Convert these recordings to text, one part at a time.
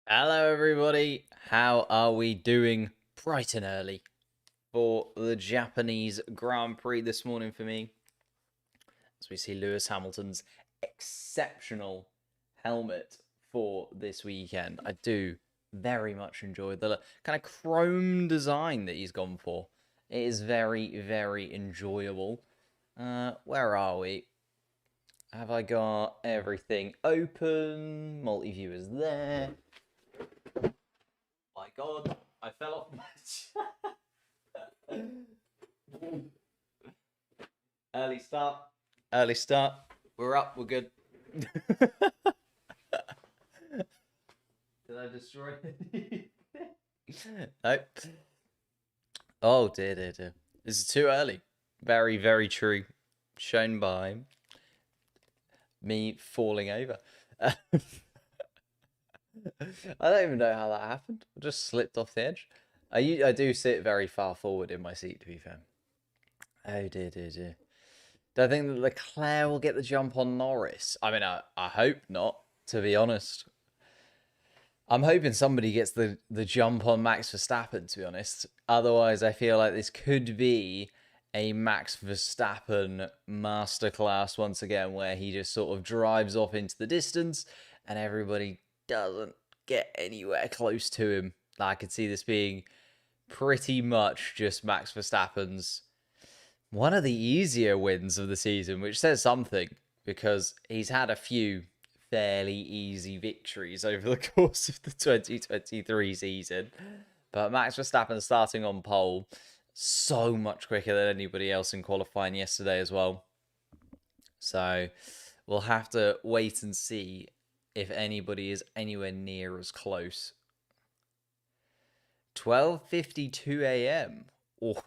Hello, everybody. How are we doing bright and early for the Japanese Grand Prix this morning for me? As we see Lewis Hamilton's exceptional helmet for this weekend. I do very much enjoy the kind of chrome design that he's gone for. It is very, very enjoyable. Where are we? Have I got everything open? Multi-view is there. My God, I fell off. Early start. Early start. We're up. We're good. Did I destroy it? Nope. Oh dear. This is too early. Very, very true. Shown by me falling over. I don't even know how that happened. I just slipped off the edge. I do sit very far forward in my seat, to be fair. Oh dear. Do I think that Leclerc will get the jump on Norris? I mean, I hope not, to be honest. I'm hoping somebody gets the jump on Max Verstappen, to be honest. Otherwise, I feel like this could be a Max Verstappen masterclass once again, where he just sort of drives off into the distance and everybody doesn't get anywhere close to him. I could see this being pretty much just Max Verstappen's one of the easier wins of the season, which says something because he's had a few fairly easy victories over the course of the 2023 season. But Max Verstappen starting on pole so much quicker than anybody else in qualifying yesterday as well. So we'll have to wait and see if anybody is anywhere near as close. 12:52 a.m. Oh,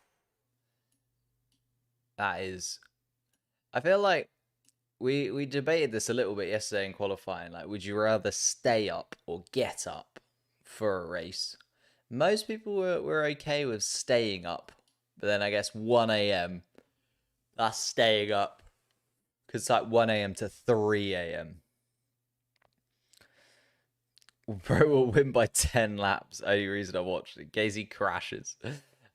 that is. I feel like we debated this a little bit yesterday in qualifying. Like, would you rather stay up or get up for a race? Most people were okay with staying up, but then I guess 1 a.m. that's staying up because it's like 1 a.m. to 3 a.m. Bro will win by 10 laps. Only reason I watched it. Gazy crashes.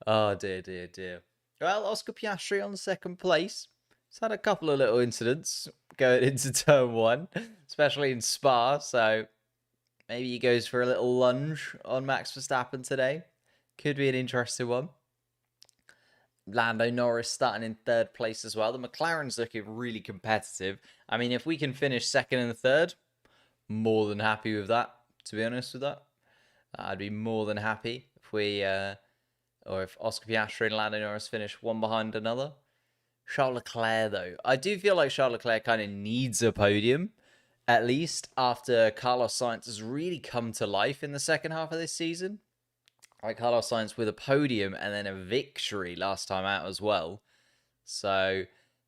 Oh, dear. Well, Oscar Piastri on second place. He's had a couple of little incidents going into turn one, especially in Spa. So maybe he goes for a little lunge on Max Verstappen today. Could be an interesting one. Lando Norris starting in third place as well. The McLaren's looking really competitive. I mean, if we can finish second and third, more than happy with that. To be honest with that, I'd be more than happy if we, or if Oscar Piastri and Lando Norris finish one behind another. Charles Leclerc, though, I do feel like Charles Leclerc kind of needs a podium, at least after Carlos Sainz has really come to life in the second half of this season. Like Carlos Sainz with a podium and then a victory last time out as well. So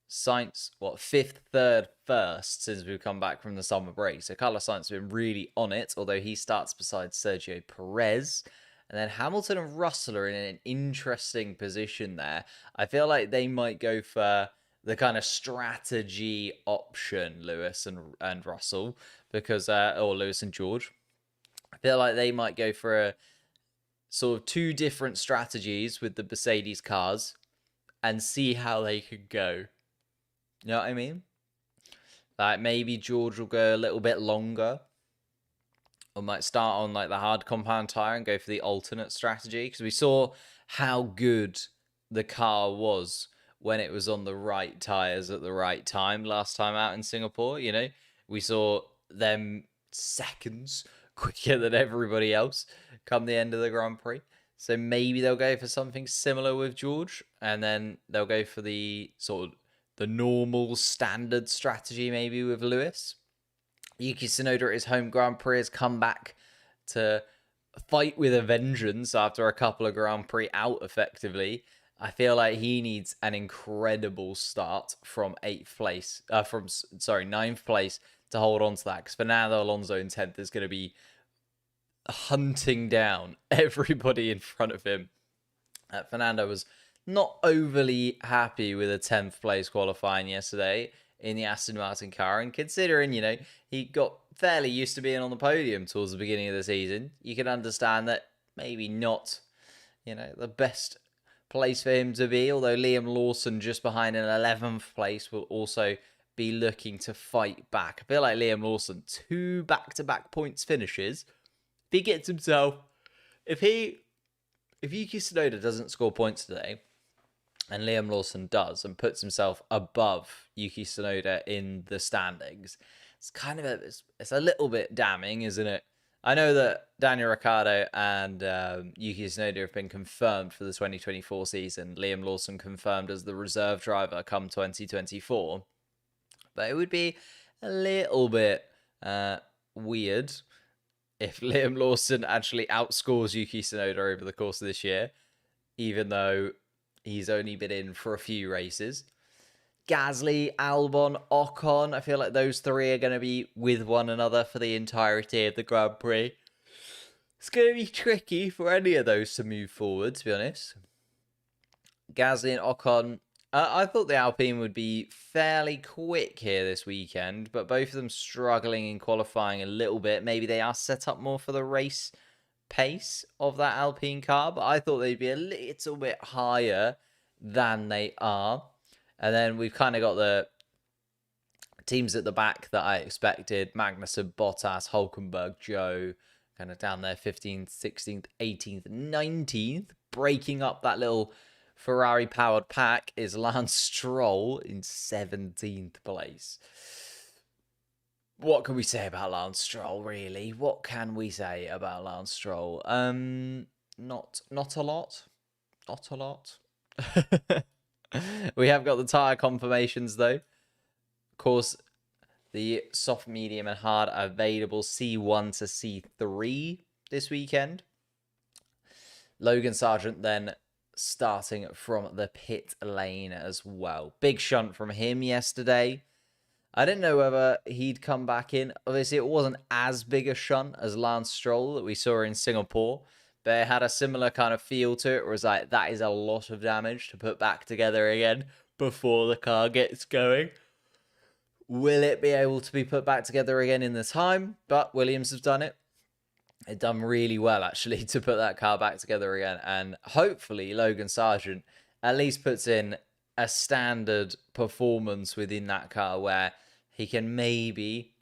Sainz, fifth, third, first since we've come back from the summer break. So Carlos Sainz has been really on it, although he starts beside Sergio Perez. And then Hamilton and Russell are in an interesting position there. I feel like they might go for the kind of strategy option, Lewis and Russell, because or Lewis and George. I feel like they might go for a sort of two different strategies with the Mercedes cars and see how they could go. You know what I mean? Like maybe George will go a little bit longer, or might start on like the hard compound tire and go for the alternate strategy, because we saw how good the car was when it was on the right tires at the right time last time out in Singapore. You know, we saw them seconds quicker than everybody else come the end of the Grand Prix. So maybe they'll go for something similar with George, and then they'll go for the sort of the normal standard strategy maybe with Lewis. Yuki Tsunoda at his home Grand Prix has come back to fight with a vengeance after a couple of Grand Prix out effectively. I feel like he needs an incredible start from ninth place to hold on to that, because Fernando Alonso in 10th is going to be hunting down everybody in front of him. Fernando was not overly happy with a 10th place qualifying yesterday. in the Aston Martin car. And considering, he got fairly used to being on the podium towards the beginning of the season, you can understand that maybe not, the best place for him to be. Although Liam Lawson just behind in 11th place will also be looking to fight back. I feel like Liam Lawson, 2 back-to-back points finishes. If he gets himself, if Yuki Tsunoda doesn't score points today, and Liam Lawson does, and puts himself above Yuki Tsunoda in the standings, it's kind of it's a little bit damning, isn't it? I know that Daniel Ricciardo and Yuki Tsunoda have been confirmed for the 2024 season. Liam Lawson confirmed as the reserve driver come 2024. But it would be a little bit weird if Liam Lawson actually outscores Yuki Tsunoda over the course of this year, even though he's only been in for a few races. Gasly, Albon, Ocon, I feel like those 3 are going to be with one another for the entirety of the Grand Prix. It's going to be tricky for any of those to move forward, to be honest. Gasly and Ocon, I thought the Alpine would be fairly quick here this weekend, but both of them struggling in qualifying a little bit. Maybe they are set up more for the race pace of that Alpine car, but I thought they'd be a little bit higher than they are. And then we've kind of got the teams at the back that I expected. Magnussen, Bottas, Hulkenberg, Joe, kind of down there 15th, 16th, 18th, 19th. Breaking up that little Ferrari-powered pack is Lance Stroll in 17th place. What can we say about Lance Stroll, really? What can we say about Lance Stroll? Not a lot. Not a lot. We have got the tyre confirmations, though. Of course, the soft, medium, and hard are available C1 to C3 this weekend. Logan Sargent then starting from the pit lane as well. Big shunt from him yesterday. I didn't know whether he'd come back in. Obviously, it wasn't as big a shunt as Lance Stroll that we saw in Singapore, but it had a similar kind of feel to it. It was like, that is a lot of damage to put back together again before the car gets going. Will it be able to be put back together again in the time? But Williams have done it. They've done really well, actually, to put that car back together again. And hopefully Logan Sargent at least puts in a standard performance within that car where he can maybe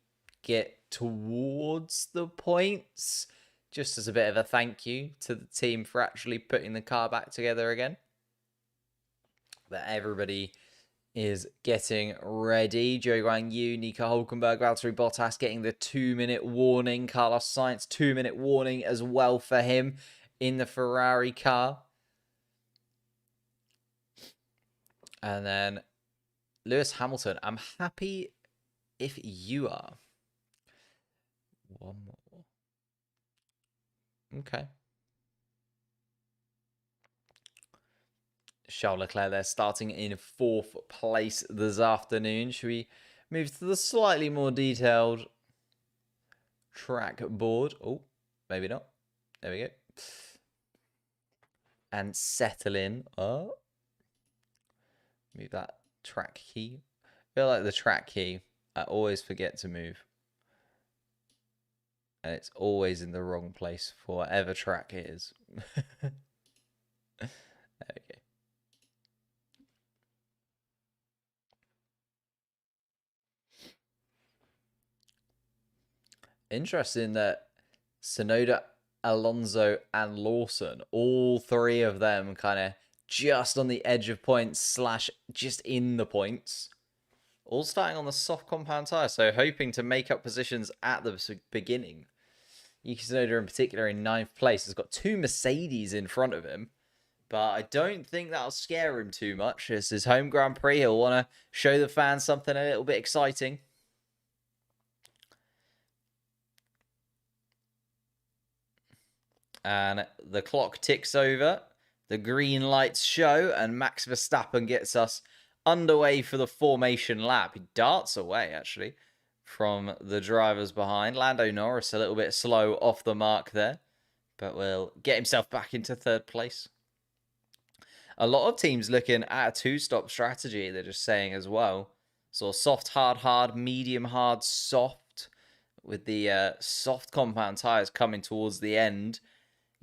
get towards the points, just as a bit of a thank you to the team for actually putting the car back together again. But everybody is getting ready. Zhou Guanyu, Nico Hulkenberg, Valtteri Bottas getting the 2-minute warning. Carlos Sainz, 2-minute warning as well for him in the Ferrari car. And then Lewis Hamilton, I'm happy if you are. One more. Okay. Charles Leclerc there starting in 4th place this afternoon. Should we move to the slightly more detailed track board? Oh, maybe not. There we go. And settle in. Oh. Move that track key. I feel like the track key, I always forget to move. And it's always in the wrong place for whatever track it is. There we go. Interesting that Tsunoda, Alonso, and Lawson, all 3 of them kind of just on the edge of points / just in the points. All starting on the soft compound tyre, so hoping to make up positions at the beginning. Yuki Tsunoda in particular in 9th place has got 2 Mercedes in front of him. But I don't think that'll scare him too much. It's his home Grand Prix. He'll want to show the fans something a little bit exciting. And the clock ticks over. The green lights show. And Max Verstappen gets us underway for the formation lap. He darts away, actually, from the drivers behind. Lando Norris a little bit slow off the mark there. But will get himself back into 3rd place. A lot of teams looking at a 2-stop strategy, they're just saying as well. So soft, hard, hard, medium, hard, soft. With the soft compound tyres coming towards the end,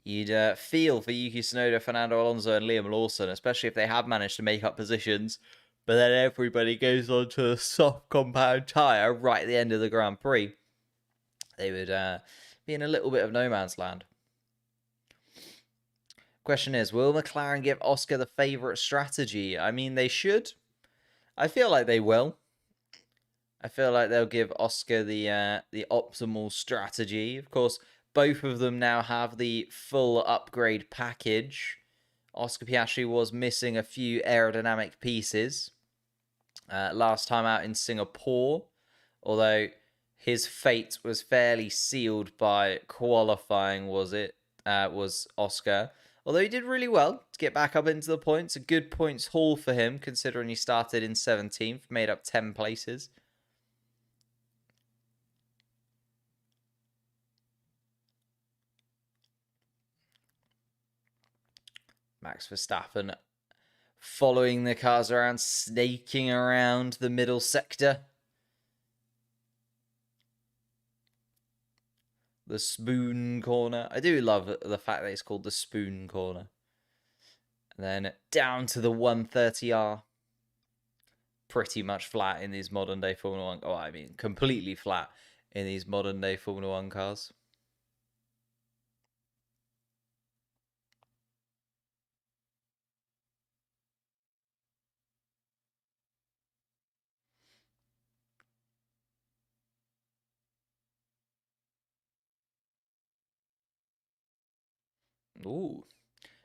you'd feel for Yuki Tsunoda, Fernando Alonso, and Liam Lawson, especially if they have managed to make up positions. But then everybody goes on to the soft compound tyre right at the end of the Grand Prix. They would be in a little bit of no man's land. Question is, will McLaren give Oscar the favourite strategy? I mean, they should. I feel like they will. I feel like they'll give Oscar the optimal strategy. Of course, both of them now have the full upgrade package. Oscar Piastri was missing a few aerodynamic pieces last time out in Singapore, although his fate was fairly sealed by qualifying, was Oscar. Although he did really well to get back up into the points. A good points haul for him, considering he started in 17th, made up 10 places. Max Verstappen following the cars around, snaking around the middle sector. The spoon corner. I do love the fact that it's called the spoon corner. And then down to the 130R. Pretty much flat in these modern day Formula 1. Oh, I mean, completely flat in these modern day Formula 1 cars. Ooh.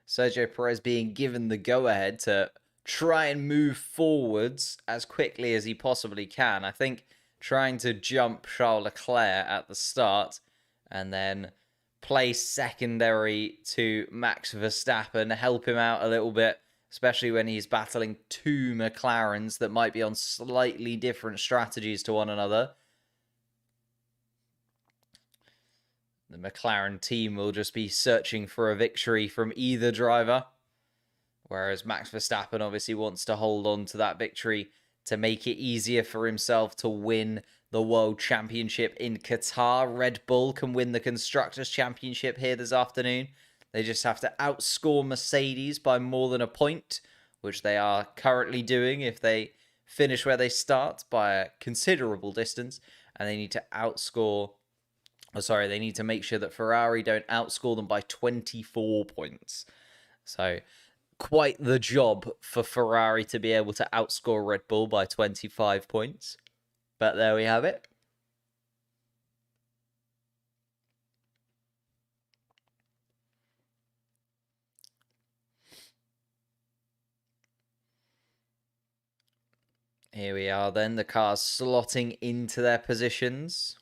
Sergio Perez being given the go-ahead to try and move forwards as quickly as he possibly can. I think trying to jump Charles Leclerc at the start and then play secondary to Max Verstappen, help him out a little bit, especially when he's battling two McLarens that might be on slightly different strategies to one another. The McLaren team will just be searching for a victory from either driver. Whereas Max Verstappen obviously wants to hold on to that victory to make it easier for himself to win the World Championship in Qatar. Red Bull can win the Constructors' Championship here this afternoon. They just have to outscore Mercedes by more than a point, which they are currently doing if they finish where they start by a considerable distance. And they need to they need to make sure that Ferrari don't outscore them by 24 points. So, quite the job for Ferrari to be able to outscore Red Bull by 25 points. But there we have it. Here we are then, the cars slotting into their positions.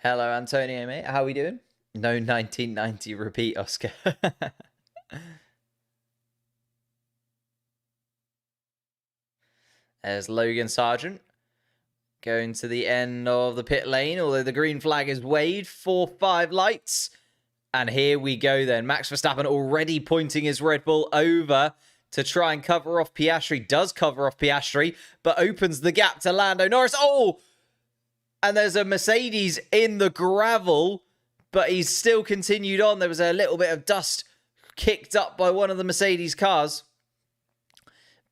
Hello, Antonio, mate. How are we doing? No 1990 repeat, Oscar. There's Logan Sargent going to the end of the pit lane, although the green flag is waved. 4-5 lights. And here we go then. Max Verstappen already pointing his Red Bull over to try and cover off Piastri. Does cover off Piastri, but opens the gap to Lando Norris. Oh! And there's a Mercedes in the gravel, but he's still continued on. There was a little bit of dust kicked up by one of the Mercedes cars.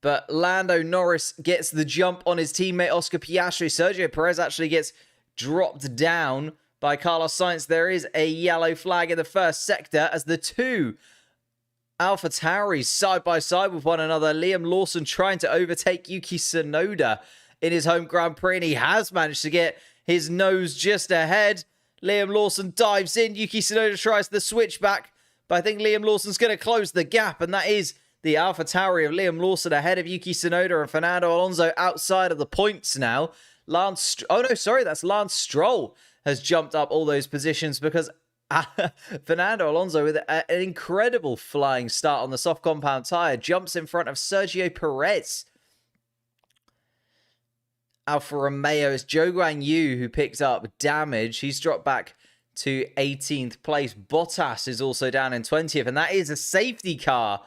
But Lando Norris gets the jump on his teammate Oscar Piastri. Sergio Perez actually gets dropped down by Carlos Sainz. There is a yellow flag in the first sector as the two AlphaTauris side by side with one another. Liam Lawson trying to overtake Yuki Tsunoda in his home Grand Prix, and he has managed to get his nose just ahead. Liam Lawson dives in. Yuki Tsunoda tries the switchback, but I think Liam Lawson's going to close the gap, and that is the AlphaTauri of Liam Lawson ahead of Yuki Tsunoda and Fernando Alonso outside of the points now. That's Lance Stroll has jumped up all those positions because Fernando Alonso, with an incredible flying start on the soft compound tyre, jumps in front of Sergio Perez. Alfa Romeo, it's Zhou Guanyu who picked up damage. He's dropped back to 18th place. Bottas is also down in 20th, and that is a safety car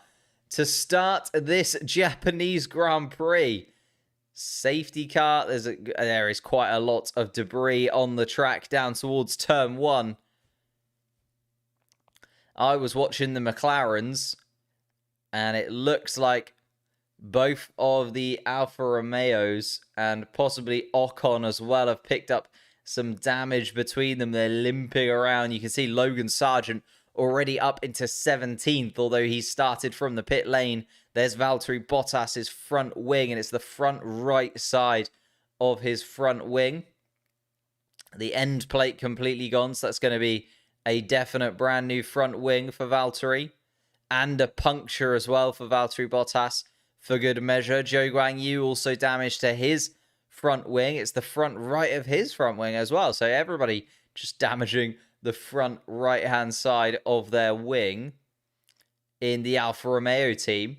to start this Japanese Grand Prix. Safety car. There is quite a lot of debris on the track down towards turn 1. I was watching the McLarens, and it looks like both of the Alfa Romeos and possibly Ocon as well have picked up some damage between them. They're limping around. You can see Logan Sargent already up into 17th, although he started from the pit lane. There's Valtteri Bottas's front wing, and it's the front right side of his front wing. The end plate completely gone, so that's going to be a definite brand new front wing for Valtteri. And a puncture as well for Valtteri Bottas for good measure. Zhou Guanyu also damaged to his front wing. It's the front right of his front wing as well. So everybody just damaging the front right-hand side of their wing in the Alfa Romeo team.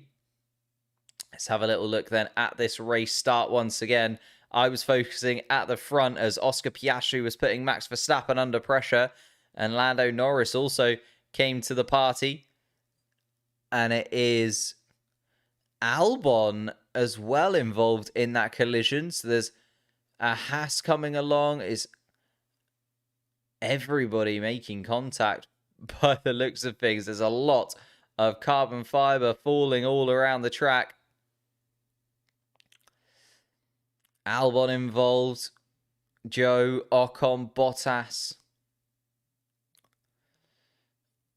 Let's have a little look then at this race start once again. I was focusing at the front as Oscar Piastri was putting Max Verstappen under pressure, and Lando Norris also came to the party. And it is Albon as well involved in that collision. So there's a Haas coming along. Is everybody making contact by the looks of things? There's a lot of carbon fiber falling all around the track. Albon involved. Joe, Ocon, Bottas.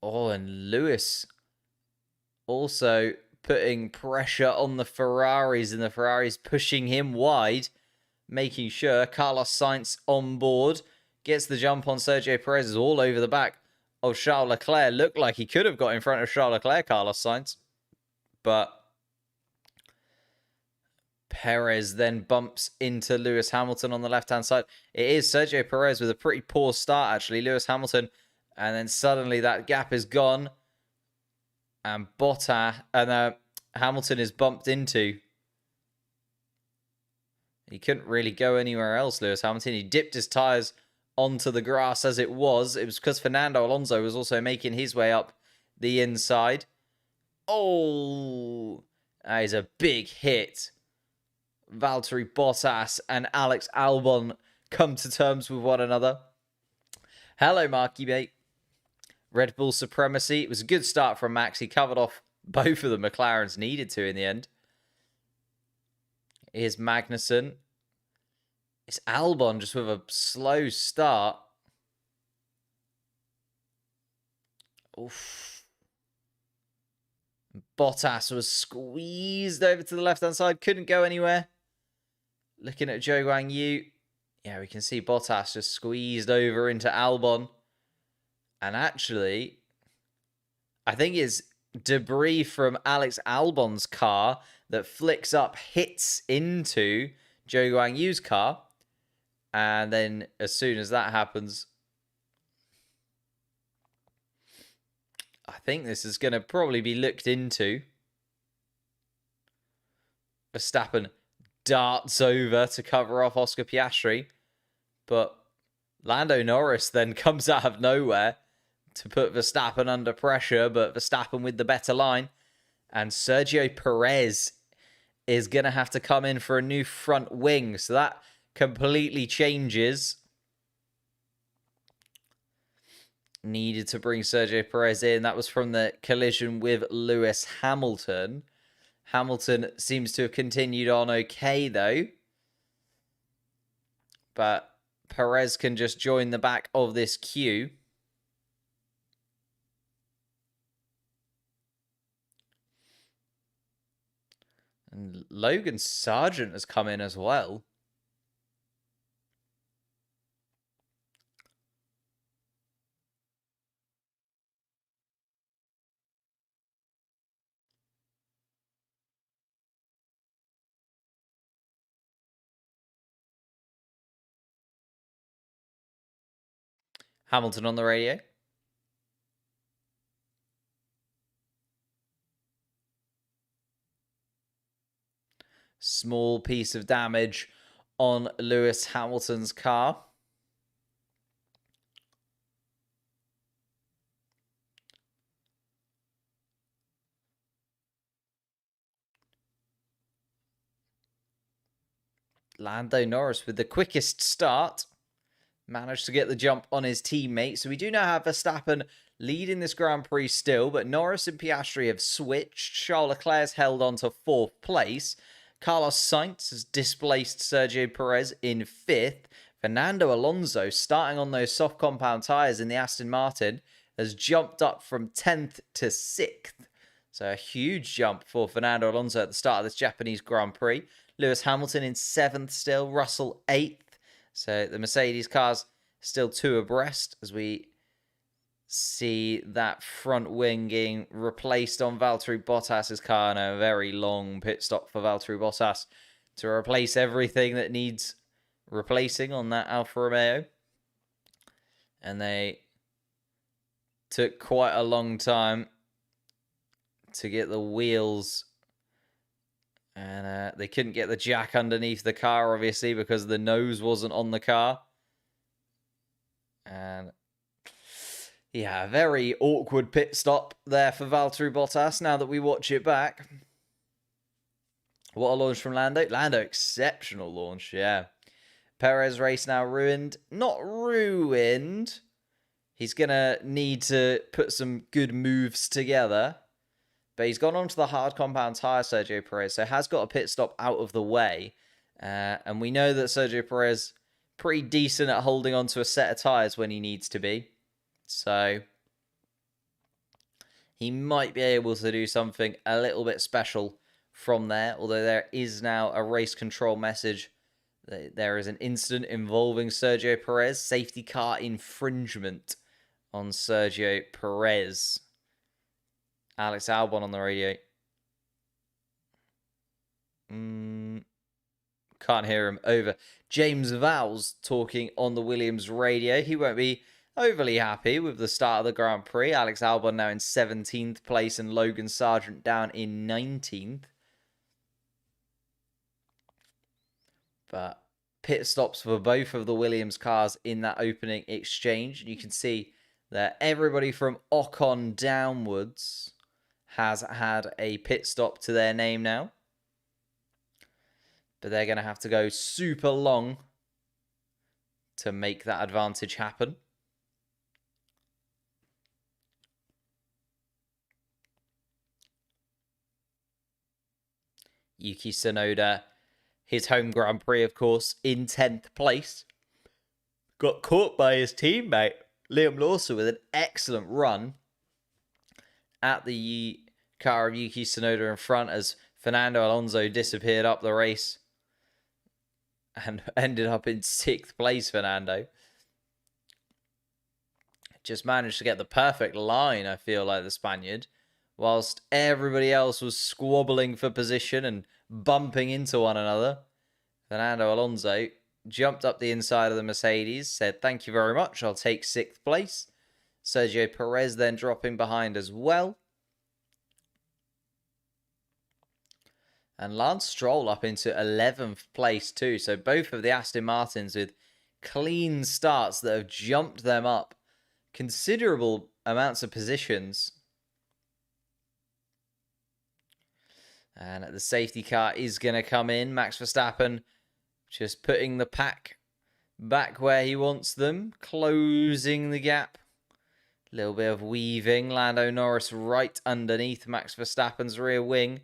Oh, and Lewis also putting pressure on the Ferraris, and the Ferraris pushing him wide, making sure Carlos Sainz on board. Gets the jump on Sergio Perez, is all over the back of Charles Leclerc. Looked like he could have got in front of Charles Leclerc, Carlos Sainz. But Perez then bumps into Lewis Hamilton on the left-hand side. It is Sergio Perez with a pretty poor start, actually. Lewis Hamilton. And then suddenly that gap is gone. And Hamilton is bumped into. He couldn't really go anywhere else, Lewis Hamilton. He dipped his tyres onto the grass as it was. It was because Fernando Alonso was also making his way up the inside. Oh, that is a big hit. Valtteri Bottas and Alex Albon come to terms with one another. Hello, Marky mate. Red Bull supremacy. It was a good start from Max. He covered off both of the McLarens needed to in the end. Here's Magnussen. It's Albon just with a slow start. Oof. Bottas was squeezed over to the left-hand side. Couldn't go anywhere. Looking at Zhou Guanyu. Yeah, we can see Bottas just squeezed over into Albon. And actually, I think it's debris from Alex Albon's car that flicks up, hits into Zhou Guanyu's car. And then as soon as that happens, I think this is going to probably be looked into. Verstappen darts over to cover off Oscar Piastri. But Lando Norris then comes out of nowhere to put Verstappen under pressure, but Verstappen with the better line. And Sergio Perez is going to have to come in for a new front wing. So that completely changes. Needed to bring Sergio Perez in. That was from the collision with Lewis Hamilton. Hamilton seems to have continued on okay, though. But Perez can just join the back of this queue. And Logan Sargent has come in as well. Hamilton on the radio. Small piece of damage on Lewis Hamilton's car. Lando Norris with the quickest start. Managed to get the jump on his teammate. So we do now have Verstappen leading this Grand Prix still, but Norris and Piastri have switched. Charles Leclerc's held on to 4th place. Carlos Sainz has displaced Sergio Perez in 5th. Fernando Alonso, starting on those soft compound tyres in the Aston Martin, has jumped up from 10th to 6th. So a huge jump for Fernando Alonso at the start of this Japanese Grand Prix. Lewis Hamilton in 7th still, Russell 8th. So the Mercedes cars still 2 abreast as we see that front wing getting replaced on Valtteri Bottas's car, and a very long pit stop for Valtteri Bottas to replace everything that needs replacing on that Alfa Romeo. And they took quite a long time to get the wheels, and they couldn't get the jack underneath the car, obviously, because the nose wasn't on the car. And yeah, a very awkward pit stop there for Valtteri Bottas now that we watch it back. What a launch from Lando. Lando, exceptional launch, yeah. Perez race now ruined. Not ruined. He's going to need to put some good moves together. But he's gone onto the hard compound tyre, Sergio Perez, so has got a pit stop out of the way. And we know that Sergio Perez pretty decent at holding on to a set of tyres when he needs to be. So he might be able to do something a little bit special from there. Although there is now a race control message. There is an incident involving Sergio Perez. Safety car infringement on Sergio Perez. Alex Albon on the radio. Can't hear him. Over. James Vowles talking on the Williams radio. He won't be overly happy with the start of the Grand Prix. Alex Albon now in 17th place and Logan Sargent down in 19th. But pit stops for both of the Williams cars in that opening exchange. You can see that everybody from Ocon downwards has had a pit stop to their name now. But they're going to have to go super long to make that advantage happen. Yuki Tsunoda, his home Grand Prix, of course, in 10th place. Got caught by his teammate, Liam Lawson, with an excellent run at the car of Yuki Tsunoda in front as Fernando Alonso disappeared up the race and ended up in 6th place, Fernando. Just managed to get the perfect line, I feel like, the Spaniard, whilst everybody else was squabbling for position and bumping into one another. Fernando Alonso jumped up the inside of the Mercedes, said, "Thank you very much, I'll take 6th place." Sergio Perez then dropping behind as well. And Lance Stroll up into 11th place too. So both of the Aston Martins with clean starts that have jumped them up considerable amounts of positions. And the safety car is going to come in. Max Verstappen just putting the pack back where he wants them. Closing the gap. A little bit of weaving. Lando Norris right underneath Max Verstappen's rear wing.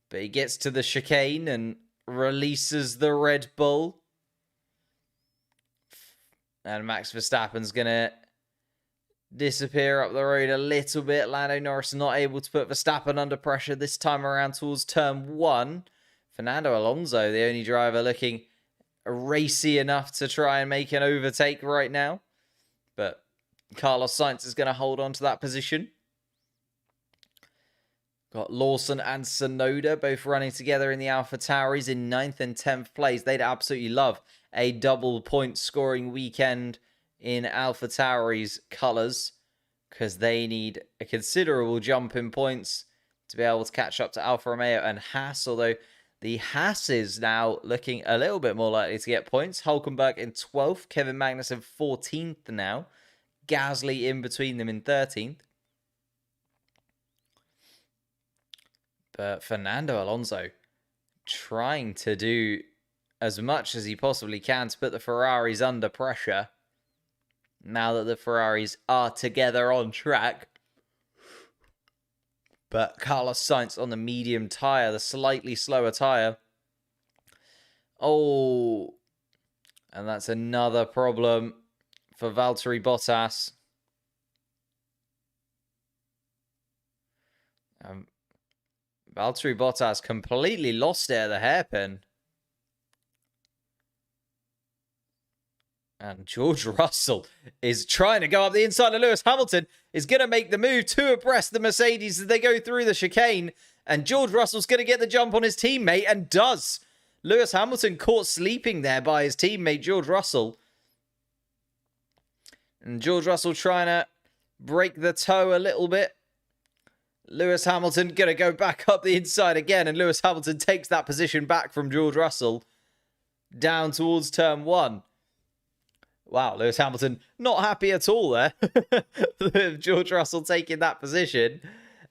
But he gets to the chicane and releases the Red Bull. And Max Verstappen's going to disappear up the road a little bit. Lando Norris not able to put Verstappen under pressure this time around towards turn 1. Fernando Alonso, the only driver looking racy enough to try and make an overtake right now. But Carlos Sainz is going to hold on to that position. Got Lawson and Tsunoda both running together in the AlphaTauris in 9th and 10th place. They'd absolutely love a double point scoring weekend in AlphaTauris colours because they need a considerable jump in points to be able to catch up to Alfa Romeo and Haas, although the Haas is now looking a little bit more likely to get points. Hulkenberg in 12th, Kevin Magnussen 14th now, Gasly in between them in 13th. But Fernando Alonso trying to do as much as he possibly can to put the Ferraris under pressure. Now that the Ferraris are together on track. But Carlos Sainz on the medium tyre, the slightly slower tyre. Oh, and that's another problem for Valtteri Bottas. Valtteri Bottas completely lost it at the hairpin. And George Russell is trying to go up the inside of Lewis Hamilton. Is going to make the move to abreast the Mercedes as they go through the chicane. And George Russell's going to get the jump on his teammate and does. Lewis Hamilton caught sleeping there by his teammate George Russell. And George Russell trying to break the toe a little bit. Lewis Hamilton going to go back up the inside again. And Lewis Hamilton takes that position back from George Russell down towards turn 1. Wow, Lewis Hamilton not happy at all there. George Russell taking that position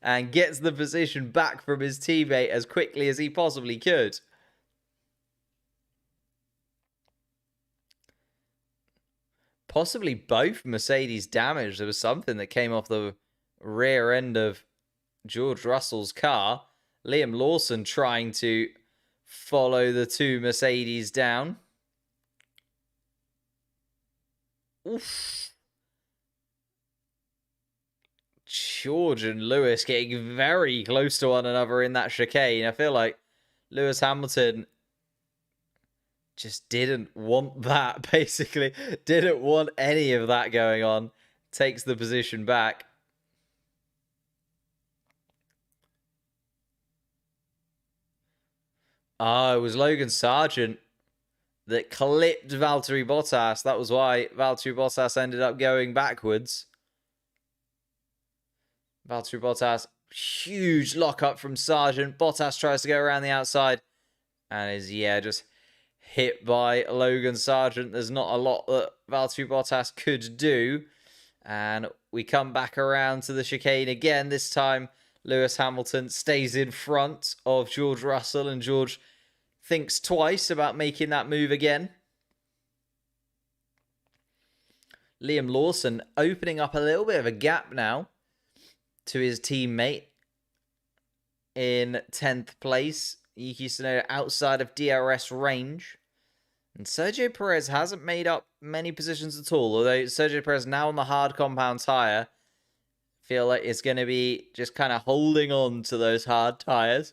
and gets the position back from his teammate as quickly as he possibly could. Possibly both Mercedes damaged. There was something that came off the rear end of George Russell's car. Liam Lawson trying to follow the two Mercedes down. Oof. George and Lewis getting very close to one another in that chicane. I feel like Lewis Hamilton just didn't want that, basically. Didn't want any of that going on. Takes the position back. Oh, it was Logan Sargent that clipped Valtteri Bottas. That was why Valtteri Bottas ended up going backwards. Valtteri Bottas, huge lockup from Sargent. Bottas tries to go around the outside and is, just hit by Logan Sargent. There's not a lot that Valtteri Bottas could do. And we come back around to the chicane again. This time, Lewis Hamilton stays in front of George Russell, and George thinks twice about making that move again. Liam Lawson opening up a little bit of a gap now to his teammate in 10th place. Yuki Tsunoda outside of DRS range. And Sergio Perez hasn't made up many positions at all, although Sergio Perez now on the hard compound tyre. Feel like it's going to be just kind of holding on to those hard tyres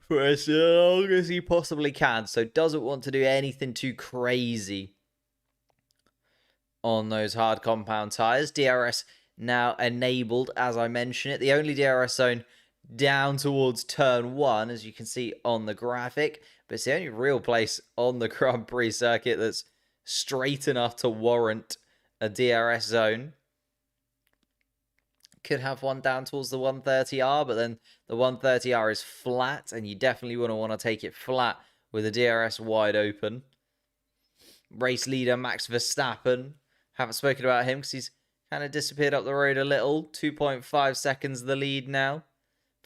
for as long as he possibly can. So doesn't want to do anything too crazy on those hard compound tyres. DRS now enabled, as I mentioned it. The only DRS zone down towards turn 1, as you can see on the graphic. But it's the only real place on the Grand Prix circuit that's straight enough to warrant a DRS zone. Could have one down towards the 130R, but then the 130R is flat, and you definitely want to take it flat with the DRS wide open. Race leader Max Verstappen. Haven't spoken about him because he's kind of disappeared up the road a little. 2.5 seconds the lead now.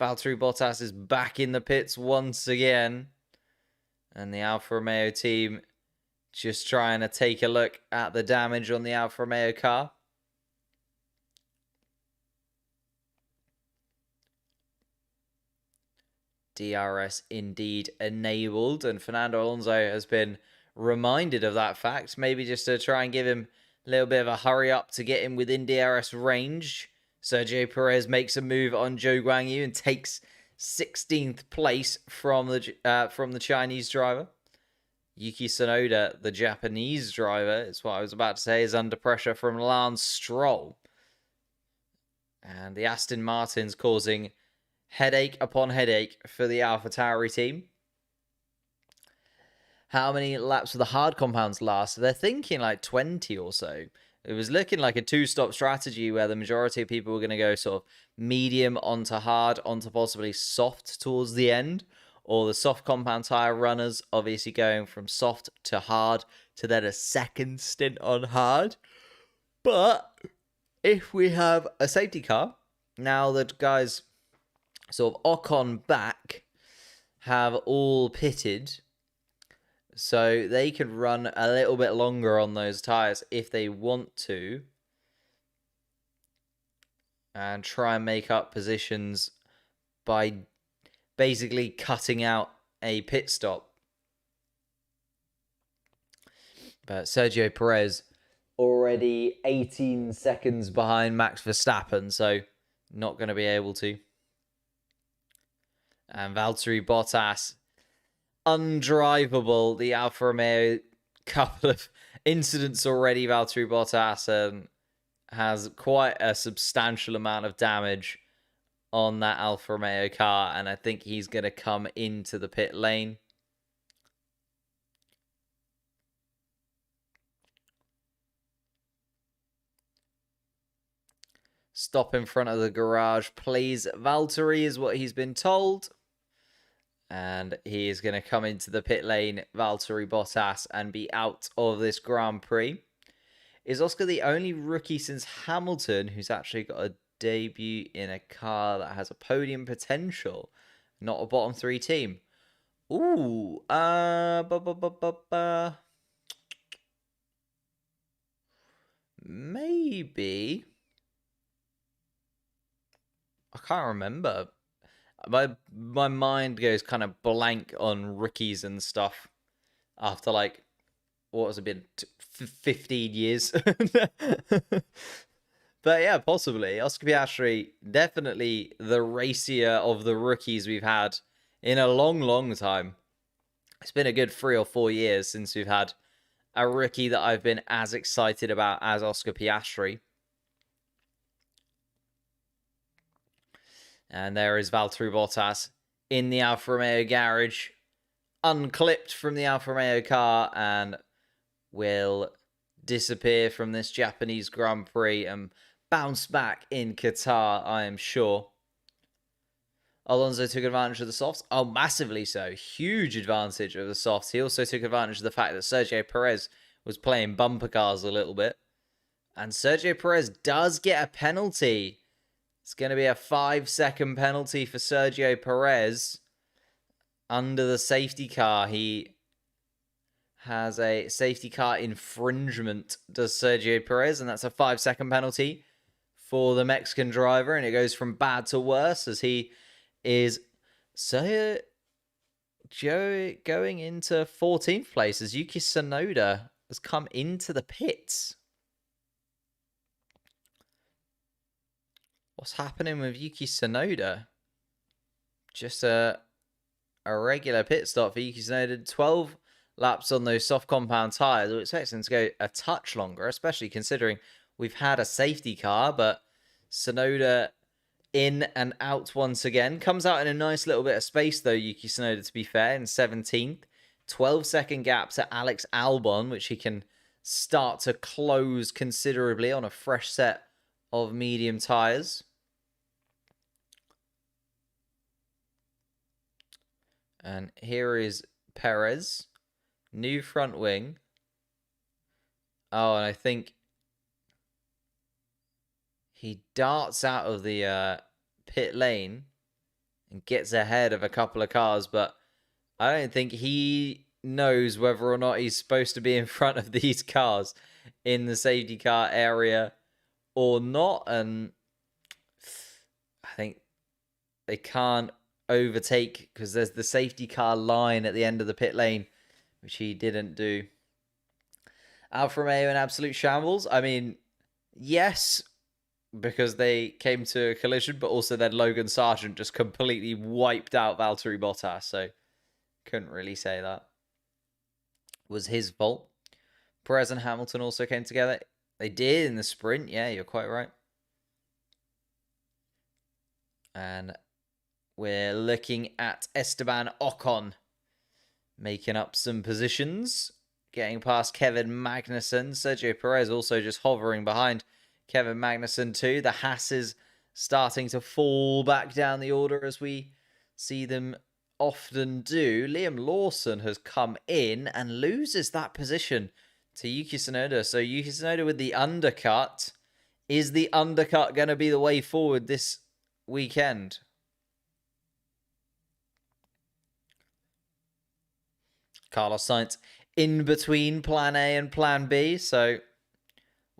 Valtteri Bottas is back in the pits once again. And the Alfa Romeo team just trying to take a look at the damage on the Alfa Romeo car. DRS indeed enabled, and Fernando Alonso has been reminded of that fact, maybe just to try and give him a little bit of a hurry up to get him within DRS range. Sergio Perez makes a move on Zhou Guanyu and takes 16th place from the Chinese driver. Yuki Tsunoda, the Japanese driver, is what I was about to say, is under pressure from Lance Stroll. And the Aston Martins causing headache upon headache for the AlphaTauri team. How many laps of the hard compounds last? They're thinking like 20 or so. It was looking like a two-stop strategy where the majority of people were going to go sort of medium onto hard, onto possibly soft towards the end. Or the soft compound tyre runners obviously going from soft to hard to then a second stint on hard. But if we have a safety car, now that guys sort of Ocon back have all pitted, So they could run a little bit longer on those tyres if they want to. And try and make up positions by basically cutting out a pit stop. But Sergio Perez already 18 seconds behind Max Verstappen, so not going to be able to. And Valtteri Bottas, undrivable. The Alfa Romeo, couple of incidents already. Valtteri Bottas has quite a substantial amount of damage on that Alfa Romeo car, and I think he's going to come into the pit lane. Stop in front of the garage, please. Valtteri is what he's been told. And he is going to come into the pit lane, Valtteri Bottas, and be out of this Grand Prix. Is Oscar the only rookie since Hamilton who's actually got a debut in a car that has a podium potential? Not a bottom three team. Ooh. Maybe. I can't remember. My mind goes kind of blank on rookies and stuff after, like, what has it been, 15 years? But yeah, possibly. Oscar Piastri, definitely the racier of the rookies we've had in a long, long time. It's been a good 3 or 4 years since we've had a rookie that I've been as excited about as Oscar Piastri. And there is Valtteri Bottas in the Alfa Romeo garage, unclipped from the Alfa Romeo car, and will disappear from this Japanese Grand Prix and bounce back in Qatar, I am sure. Alonso took advantage of the softs. Oh, massively so. Huge advantage of the softs. He also took advantage of the fact that Sergio Perez was playing bumper cars a little bit. And Sergio Perez does get a penalty. It's going to be a 5-second penalty for Sergio Perez. Under the safety car, he has a safety car infringement, does Sergio Perez, and that's a 5-second penalty for the Mexican driver, and it goes from bad to worse as he is going into 14th place as Yuki Tsunoda has come into the pits. What's happening with Yuki Tsunoda? Just a regular pit stop for Yuki Tsunoda. 12 laps on those soft compound tyres. We're expecting to go a touch longer, especially considering we've had a safety car, but Tsunoda in and out once again. Comes out in a nice little bit of space, though, Yuki Tsunoda, to be fair, in 17th. 12-second gap to Alex Albon, which he can start to close considerably on a fresh set of medium tyres. And here is Perez. New front wing. Oh, and I think he darts out of the pit lane and gets ahead of a couple of cars, but I don't think he knows whether or not he's supposed to be in front of these cars in the safety car area or not. And I think they can't overtake because there's the safety car line at the end of the pit lane, which he didn't do. Alfa Romeo in absolute shambles. I mean, yes, because they came to a collision, but also then Logan Sargent just completely wiped out Valtteri Bottas, so couldn't really say that was his fault. Perez and Hamilton also came together. They did in the sprint. Yeah, you're quite right. And we're looking at Esteban Ocon making up some positions, getting past Kevin Magnussen. Sergio Perez also just hovering behind Kevin Magnussen too. The Haas is starting to fall back down the order as we see them often do. Liam Lawson has come in and loses that position to Yuki Tsunoda. So Yuki Tsunoda with the undercut. Is the undercut going to be the way forward this weekend? Carlos Sainz in between plan A and plan B. So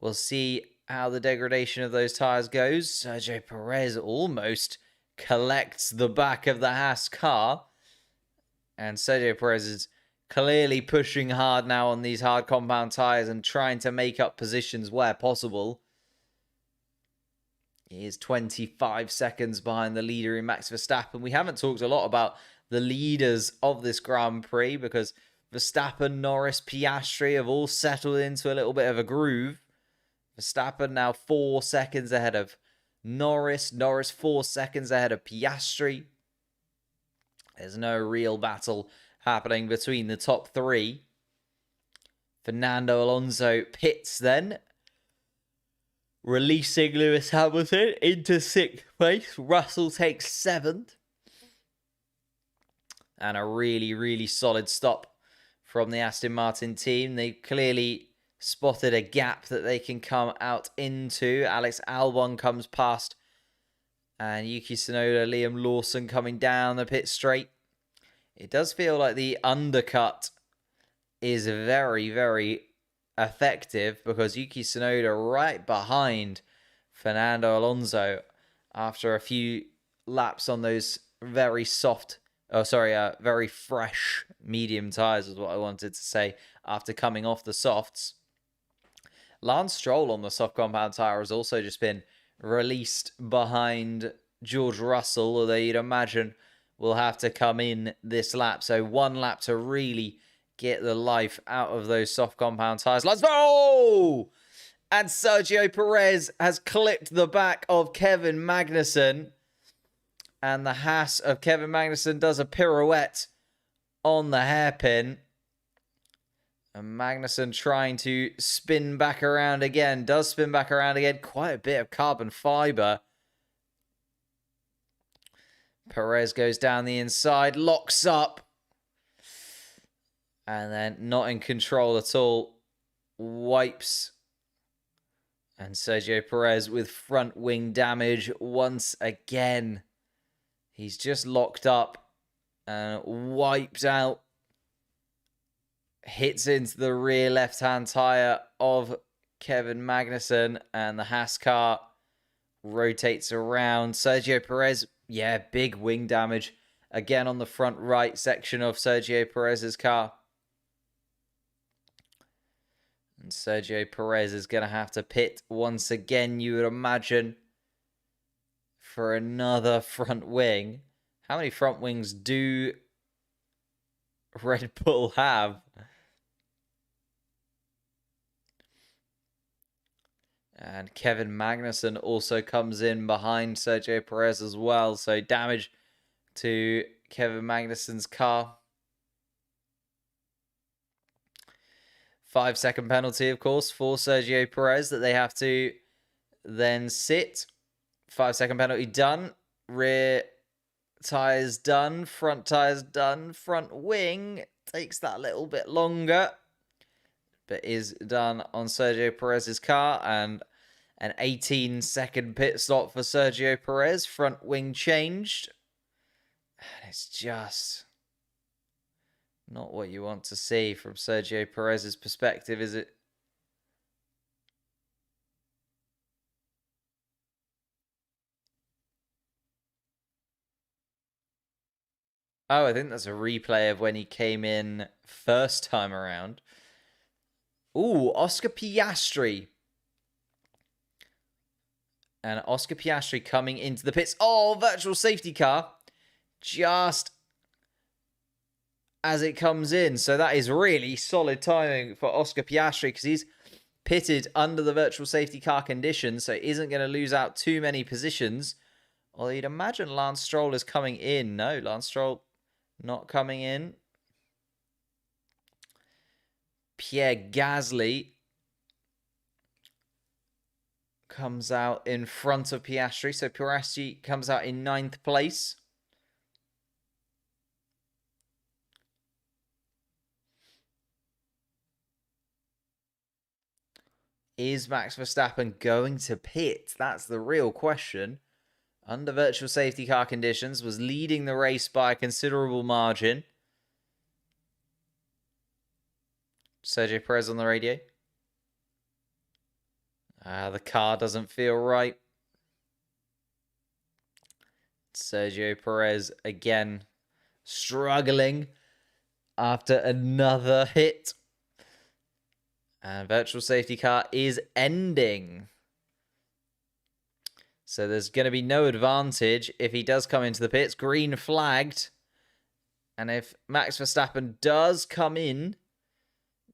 we'll see how the degradation of those tyres goes. Sergio Perez almost collects the back of the Haas car. And Sergio Perez is clearly pushing hard now on these hard compound tyres and trying to make up positions where possible. He is 25 seconds behind the leader in Max Verstappen. We haven't talked a lot about the leaders of this Grand Prix because Verstappen, Norris, Piastri have all settled into a little bit of a groove. Verstappen now 4 seconds ahead of Norris. Norris 4 seconds ahead of Piastri. There's no real battle happening between the top three. Fernando Alonso pits then, releasing Lewis Hamilton into 6th place. Russell takes 7th. And a really, really solid stop from the Aston Martin team. They clearly spotted a gap that they can come out into. Alex Albon comes past. And Yuki Tsunoda, Liam Lawson coming down the pit straight. It does feel like the undercut is very, very effective because Yuki Tsunoda right behind Fernando Alonso after a few laps on those very very fresh medium tyres is what I wanted to say after coming off the softs. Lance Stroll on the soft compound tyre has also just been released behind George Russell, although you'd imagine will have to come in this lap. So 1 lap to really get the life out of those soft compound tyres. Let's go! And Sergio Perez has clipped the back of Kevin Magnussen. And the Haas of Kevin Magnussen does a pirouette on the hairpin. And Magnussen trying to spin back around again. Does spin back around again. Quite a bit of carbon fibre. Perez goes down the inside. Locks up. And then not in control at all. Wipes. And Sergio Perez with front wing damage once again. He's just locked up and wipes out. Hits into the rear left-hand tyre of Kevin Magnussen. And the Haas car rotates around. Sergio Perez, yeah, big wing damage. Again on the front right section of Sergio Perez's car. And Sergio Perez is going to have to pit once again, you would imagine, for another front wing. How many front wings do Red Bull have? And Kevin Magnussen also comes in behind Sergio Perez as well. So damage to Kevin Magnussen's car. 5-second penalty, of course, for Sergio Perez that they have to then sit. 5-second penalty done. Rear tyres done. Front tyres done. Front wing takes that a little bit longer, but is done on Sergio Perez's car. And an 18-second pit stop for Sergio Perez. Front wing changed. And it's just not what you want to see from Sergio Perez's perspective, is it? Oh, I think that's a replay of when he came in first time around. Ooh, Oscar Piastri. And Oscar Piastri coming into the pits. Oh, virtual safety car. Just as it comes in. So that is really solid timing for Oscar Piastri because he's pitted under the virtual safety car conditions, so isn't going to lose out too many positions. Although you'd imagine Lance Stroll is coming in. No, Lance Stroll not coming in. Pierre Gasly comes out in front of Piastri. So Piastri comes out in 9th place. Is Max Verstappen going to pit? That's the real question. Under virtual safety car conditions, was leading the race by a considerable margin. Sergio Perez on the radio. The car doesn't feel right. Sergio Perez again struggling after another hit. And virtual safety car is ending. So there's going to be no advantage if he does come into the pits. Green flagged. And if Max Verstappen does come in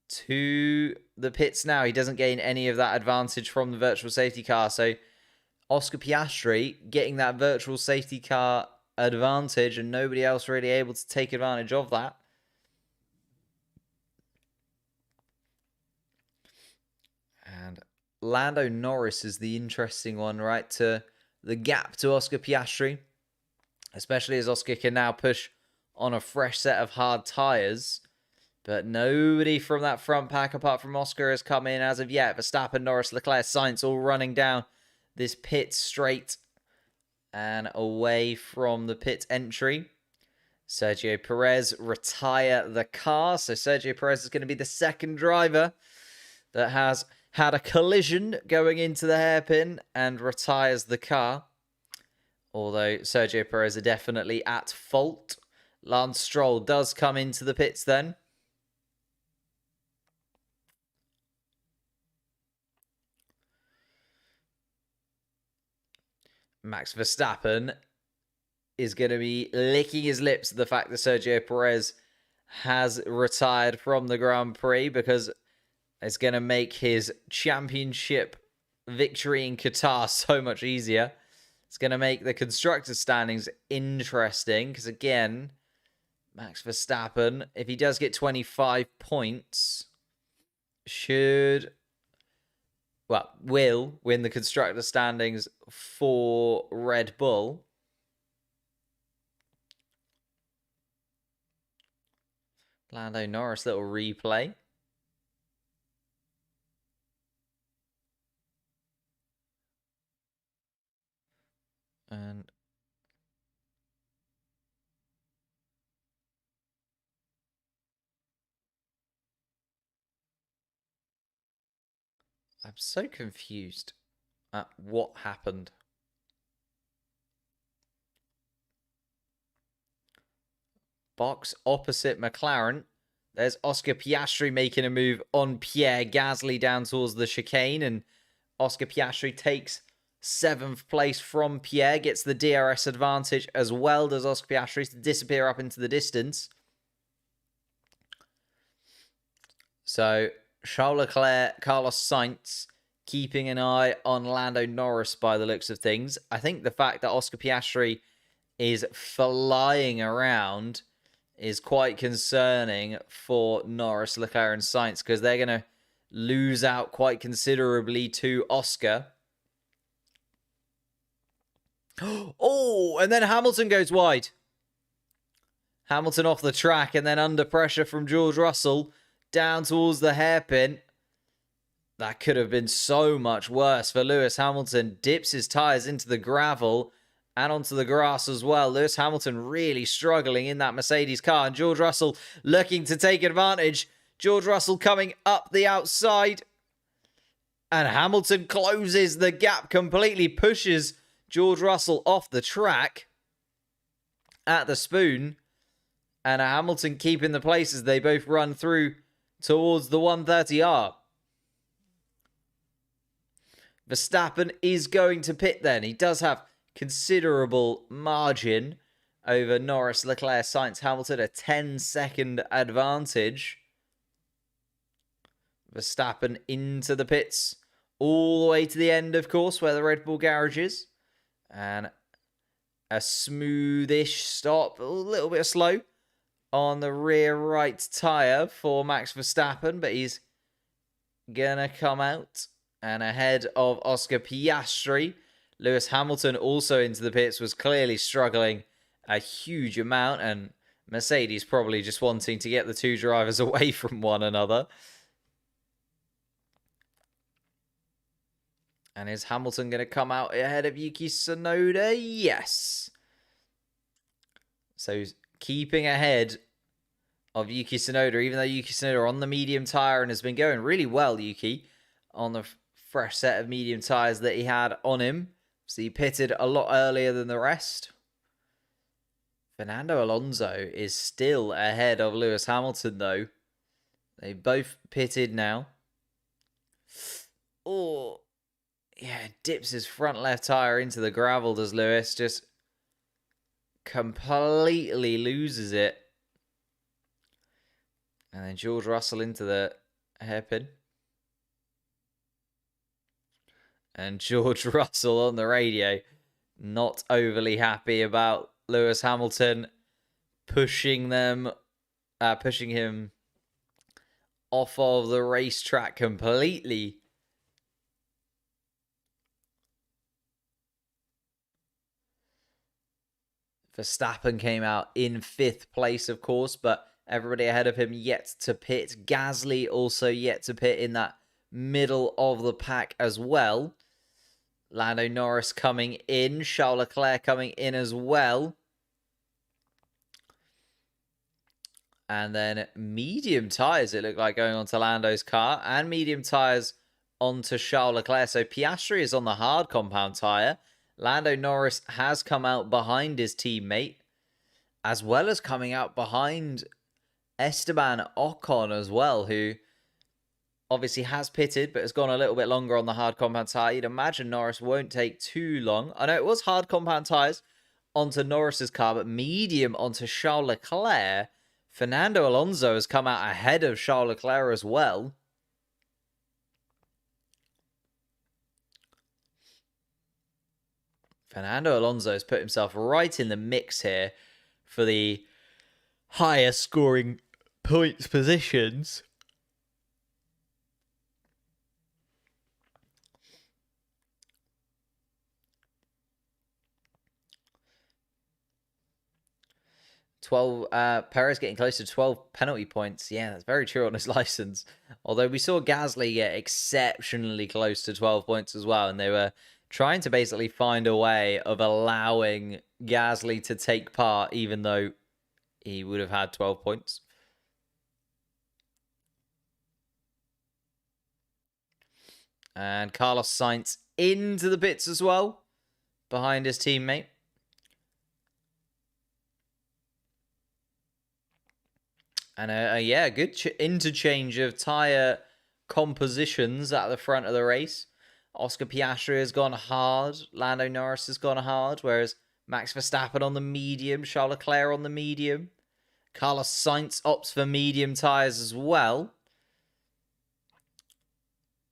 to the pits now, he doesn't gain any of that advantage from the virtual safety car. So Oscar Piastri getting that virtual safety car advantage and nobody else really able to take advantage of that. And Lando Norris is the interesting one, right? To the gap to Oscar Piastri, especially as Oscar can now push on a fresh set of hard tyres. But nobody from that front pack apart from Oscar has come in as of yet. Verstappen, Norris, Leclerc, Sainz all running down this pit straight and away from the pit entry. Sergio Perez retire the car. So Sergio Perez is going to be the second driver that has had a collision going into the hairpin and retires the car. Although Sergio Perez are definitely at fault. Lance Stroll does come into the pits then. Max Verstappen is going to be licking his lips at the fact that Sergio Perez has retired from the Grand Prix, because it's going to make his championship victory in Qatar so much easier. It's going to make the constructors' standings interesting, because again, Max Verstappen, if he does get 25 points, will win the constructor standings for Red Bull. Lando Norris, little replay. And I'm so confused at what happened. Box opposite McLaren. There's Oscar Piastri making a move on Pierre Gasly down towards the chicane. And Oscar Piastri takes 7th place from Pierre. Gets the DRS advantage as well. Does Oscar Piastri to disappear up into the distance. So Charles Leclerc, Carlos Sainz keeping an eye on Lando Norris by the looks of things. I think the fact that Oscar Piastri is flying around is quite concerning for Norris, Leclerc and Sainz, because they're going to lose out quite considerably to Oscar. Oh, and then Hamilton goes wide. Hamilton off the track and then under pressure from George Russell down towards the hairpin. That could have been so much worse for Lewis Hamilton. Dips his tyres into the gravel and onto the grass as well. Lewis Hamilton really struggling in that Mercedes car. And George Russell looking to take advantage. George Russell coming up the outside. And Hamilton closes the gap completely. Pushes George Russell off the track at the spoon. And Hamilton keeping the place as they both run through towards the 130R. Verstappen is going to pit then. He does have considerable margin over Norris, Leclerc, Sainz, Hamilton. A 10-second advantage. Verstappen into the pits. All the way to the end, of course, where the Red Bull garage is. And a smoothish stop. A little bit slow on the rear right tyre for Max Verstappen. But he's going to come out. And ahead of Oscar Piastri, Lewis Hamilton also into the pits, was clearly struggling a huge amount. And Mercedes probably just wanting to get the two drivers away from one another. And is Hamilton going to come out ahead of Yuki Tsunoda? Yes. So keeping ahead of Yuki Tsunoda, even though Yuki Tsunoda on the medium tyre and has been going really well, Yuki, on the fresh set of medium tyres that he had on him. So he pitted a lot earlier than the rest. Fernando Alonso is still ahead of Lewis Hamilton, though. They both pitted now. Oh, yeah, dips his front left tyre into the gravel, does Lewis. Just completely loses it. And then George Russell into the hairpin. And George Russell on the radio, not overly happy about Lewis Hamilton pushing him off of the racetrack completely. Verstappen came out in 5th place, of course, but everybody ahead of him yet to pit. Gasly also yet to pit in that middle of the pack as well. Lando Norris coming in. Charles Leclerc coming in as well. And then medium tyres, it looked like, going onto Lando's car. And medium tyres onto Charles Leclerc. So Piastri is on the hard compound tyre. Lando Norris has come out behind his teammate, as well as coming out behind Esteban Ocon as well, who obviously has pitted, but has gone a little bit longer on the hard compound tyre. You'd imagine Norris won't take too long. I know it was hard compound tyres onto Norris's car, but medium onto Charles Leclerc. Fernando Alonso has come out ahead of Charles Leclerc as well. Fernando Alonso has put himself right in the mix here for the higher scoring points positions. Perez getting close to 12 penalty points. Yeah, that's very true on his license. Although we saw Gasly get exceptionally close to 12 points as well, and they were trying to basically find a way of allowing Gasly to take part, even though he would have had 12 points. And Carlos Sainz into the pits as well, behind his teammate. And a good interchange of tyre compositions at the front of the race. Oscar Piastri has gone hard. Lando Norris has gone hard, whereas Max Verstappen on the medium, Charles Leclerc on the medium. Carlos Sainz opts for medium tyres as well.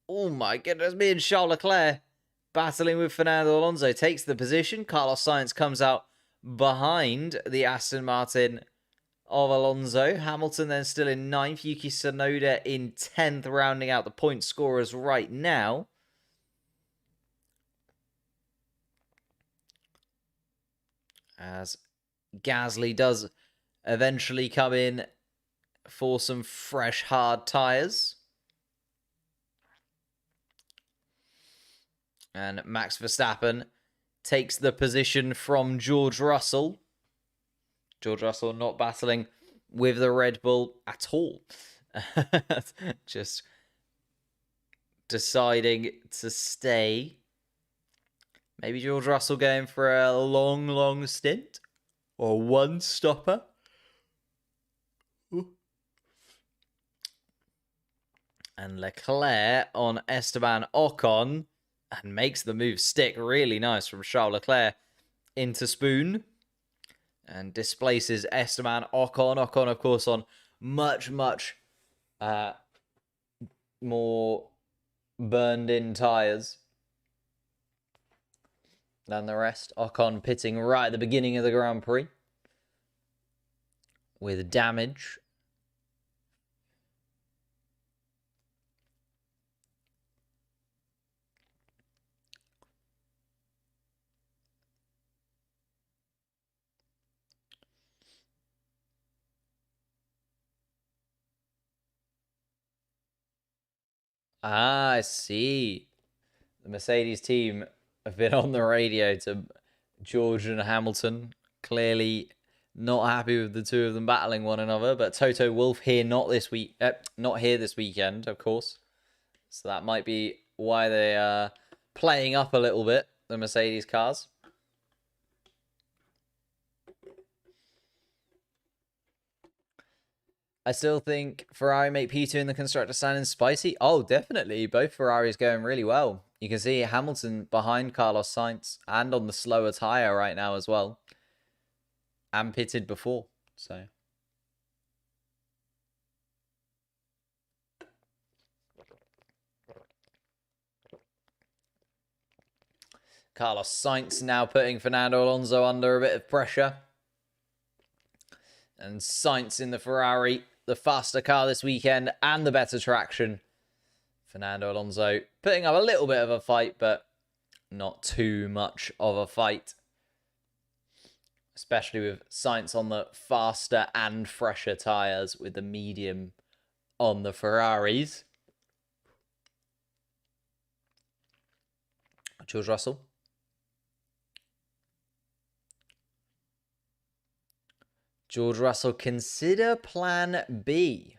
Oh my goodness, me and Charles Leclerc battling with Fernando Alonso. Takes the position. Carlos Sainz comes out behind the Aston Martin of Alonso. Hamilton then still in 9th. Yuki Tsunoda in 10th, rounding out the point scorers right now. As Gasly does eventually come in for some fresh hard tyres. And Max Verstappen takes the position from George Russell. George Russell not battling with the Red Bull at all. Just deciding to stay. Maybe George Russell going for a long stint. Or one stopper. Ooh. And Leclerc on Esteban Ocon. And makes the move stick. Really nice from Charles Leclerc into Spoon. And displaces Esteban Ocon. Ocon, of course, on much more burned-in tyres than the rest. Ocon pitting right at the beginning of the Grand Prix with damage. Ah, I see. The Mercedes team have been on the radio to George and Hamilton, clearly Not happy with the two of them battling one another. But Toto Wolff here, not this weekend, of course. So that might be why they are playing up a little bit, the Mercedes cars. I still think Ferrari make P2 in the constructor standing spicy. Oh, definitely. Both Ferraris going really well. You can see Hamilton behind Carlos Sainz and on the slower tyre right now as well. And pitted before, so... Carlos Sainz now putting Fernando Alonso under a bit of pressure. And Sainz in the Ferrari, the faster car this weekend and the better traction. Fernando Alonso putting up a little bit of a fight, but not too much of a fight. Especially with Sainz on the faster and fresher tyres with the medium on the Ferraris. George Russell. George Russell, consider plan B.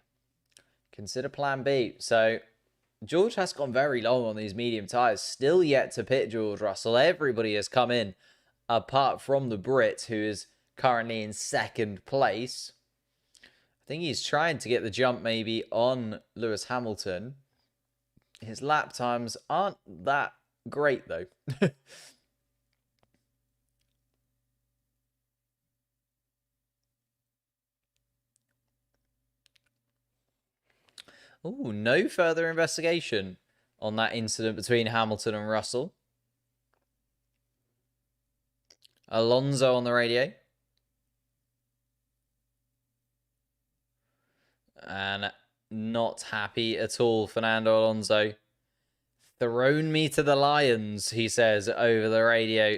Consider plan B. So, George has gone very long on these medium tyres. Still yet to pit George Russell. Everybody has come in, apart from the Brit, who is currently in second place. I think he's trying to get the jump maybe on Lewis Hamilton. His lap times aren't that great, though. Oh, no further investigation on that incident between Hamilton and Russell. Alonso on the radio. And not happy at all, Fernando Alonso. Thrown me to the lions, he says over the radio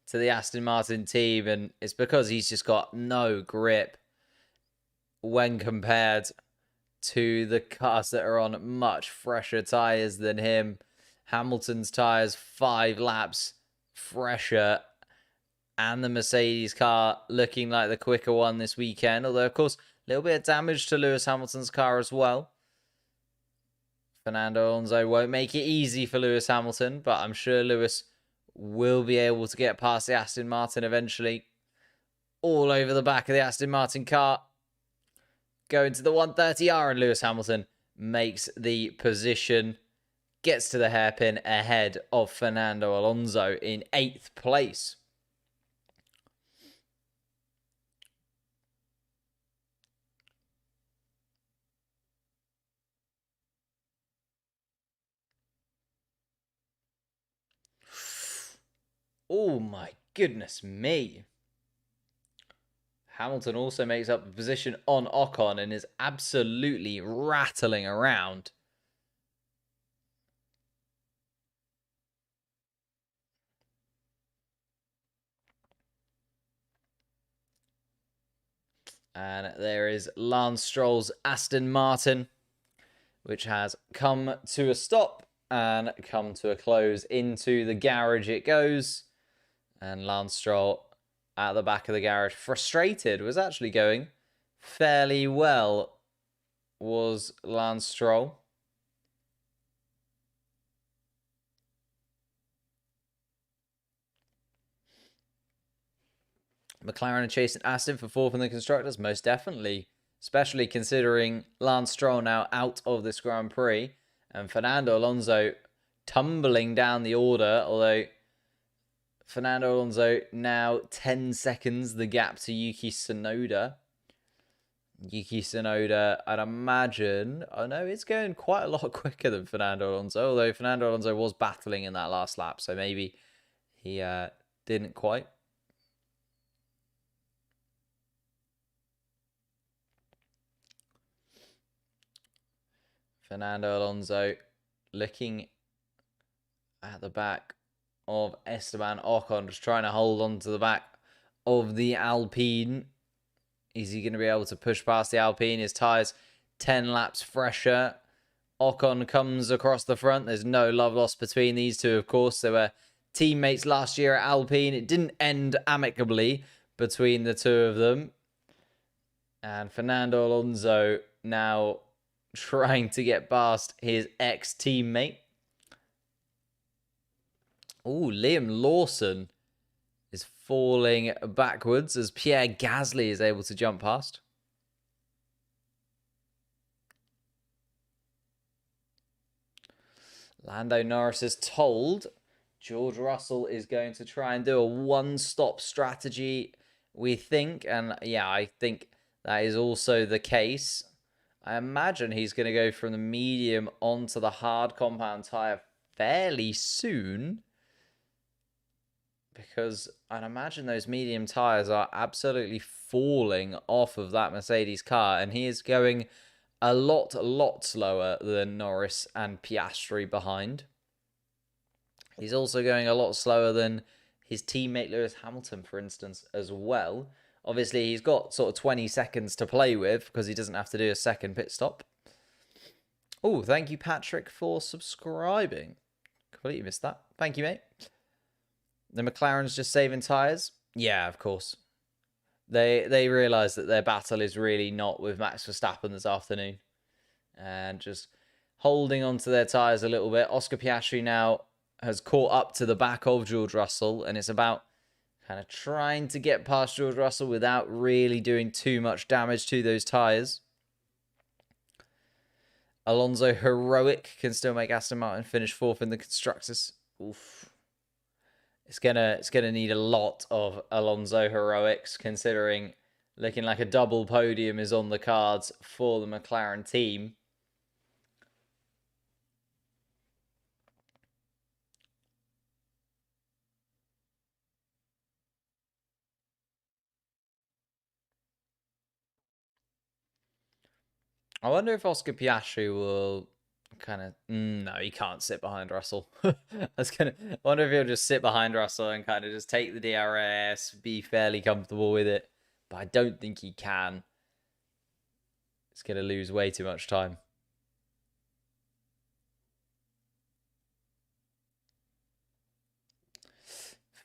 to the Aston Martin team. And it's because he's just got no grip when compared to the cars that are on much fresher tyres than him. Hamilton's tyres 5 laps fresher, and the Mercedes car looking like the quicker one this weekend. Although, of course, a little bit of damage to Lewis Hamilton's car as well. Fernando Alonso won't make it easy for Lewis Hamilton, but I'm sure Lewis will be able to get past the Aston Martin eventually. All over the back of the Aston Martin car. Going to the 130R, and Lewis Hamilton makes the position, gets to the hairpin ahead of Fernando Alonso in 8th place. Oh my goodness me. Hamilton also makes up the position on Ocon and is absolutely rattling around. And there is Lance Stroll's Aston Martin, which has come to a stop and come to a close. Into the garage it goes. And Lance Stroll at the back of the garage, frustrated, was actually going fairly well, was Lance Stroll. McLaren are chasing Aston for 4th in the constructors, most definitely, especially considering Lance Stroll now out of this Grand Prix and Fernando Alonso tumbling down the order, although Fernando Alonso now 10 seconds the gap to Yuki Tsunoda. Yuki Tsunoda, I'd imagine... Oh no, it's going quite a lot quicker than Fernando Alonso, although Fernando Alonso was battling in that last lap, so maybe he didn't quite. Fernando Alonso looking at the back of Esteban Ocon, just trying to hold on to the back of the Alpine. Is he going to be able to push past the Alpine? His tyres 10 laps fresher. Ocon comes across the front. There's no love lost between these two, of course. They were teammates last year at Alpine. It didn't end amicably between the two of them. And Fernando Alonso now trying to get past his ex-teammate. Oh, Liam Lawson is falling backwards as Pierre Gasly is able to jump past. Lando Norris is told George Russell is going to try and do a one-stop strategy, we think. And yeah, I think that is also the case. I imagine he's going to go from the medium onto the hard compound tyre fairly soon, because I'd imagine those medium tyres are absolutely falling off of that Mercedes car, and he is going a lot slower than Norris and Piastri behind. He's also going a lot slower than his teammate Lewis Hamilton, for instance, as well. Obviously, he's got sort of 20 seconds to play with because he doesn't have to do a second pit stop. Oh, thank you, Patrick, for subscribing. Completely missed that. Thank you, mate. The McLaren's just saving tyres. Yeah, of course. They realise that their battle is really not with Max Verstappen this afternoon. And just holding onto their tyres a little bit. Oscar Piastri now has caught up to the back of George Russell. And it's about kind of trying to get past George Russell without really doing too much damage to those tyres. Alonso heroic can still make Aston Martin finish fourth in the constructors. Oof. It's gonna need a lot of Alonso heroics, considering looking like a double podium is on the cards for the McLaren team. I wonder if Oscar Piastri will kind of... No, he can't sit behind Russell. I wonder if he'll just sit behind Russell and kind of just take the DRS, be fairly comfortable with it. But I don't think he can. It's going to lose way too much time.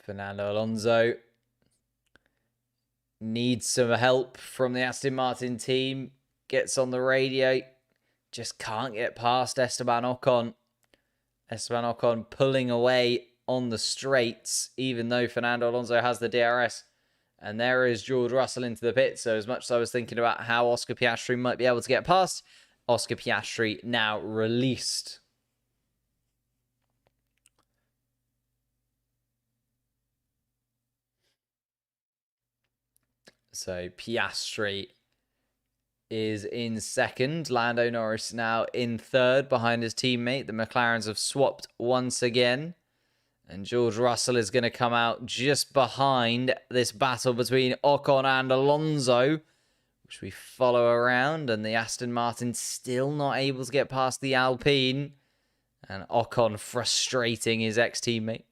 Fernando Alonso needs some help from the Aston Martin team. Gets on the radio. Just can't get past Esteban Ocon. Esteban Ocon pulling away on the straights, even though Fernando Alonso has the DRS. And there is George Russell into the pit. So as much as I was thinking about how Oscar Piastri might be able to get past, Oscar Piastri now released. So Piastri is in second. Lando Norris now in third behind his teammate. The McLarens have swapped once again. And George Russell is going to come out just behind this battle between Ocon and Alonso, which we follow around. And the Aston Martin still not able to get past the Alpine. And Ocon frustrating his ex-teammate.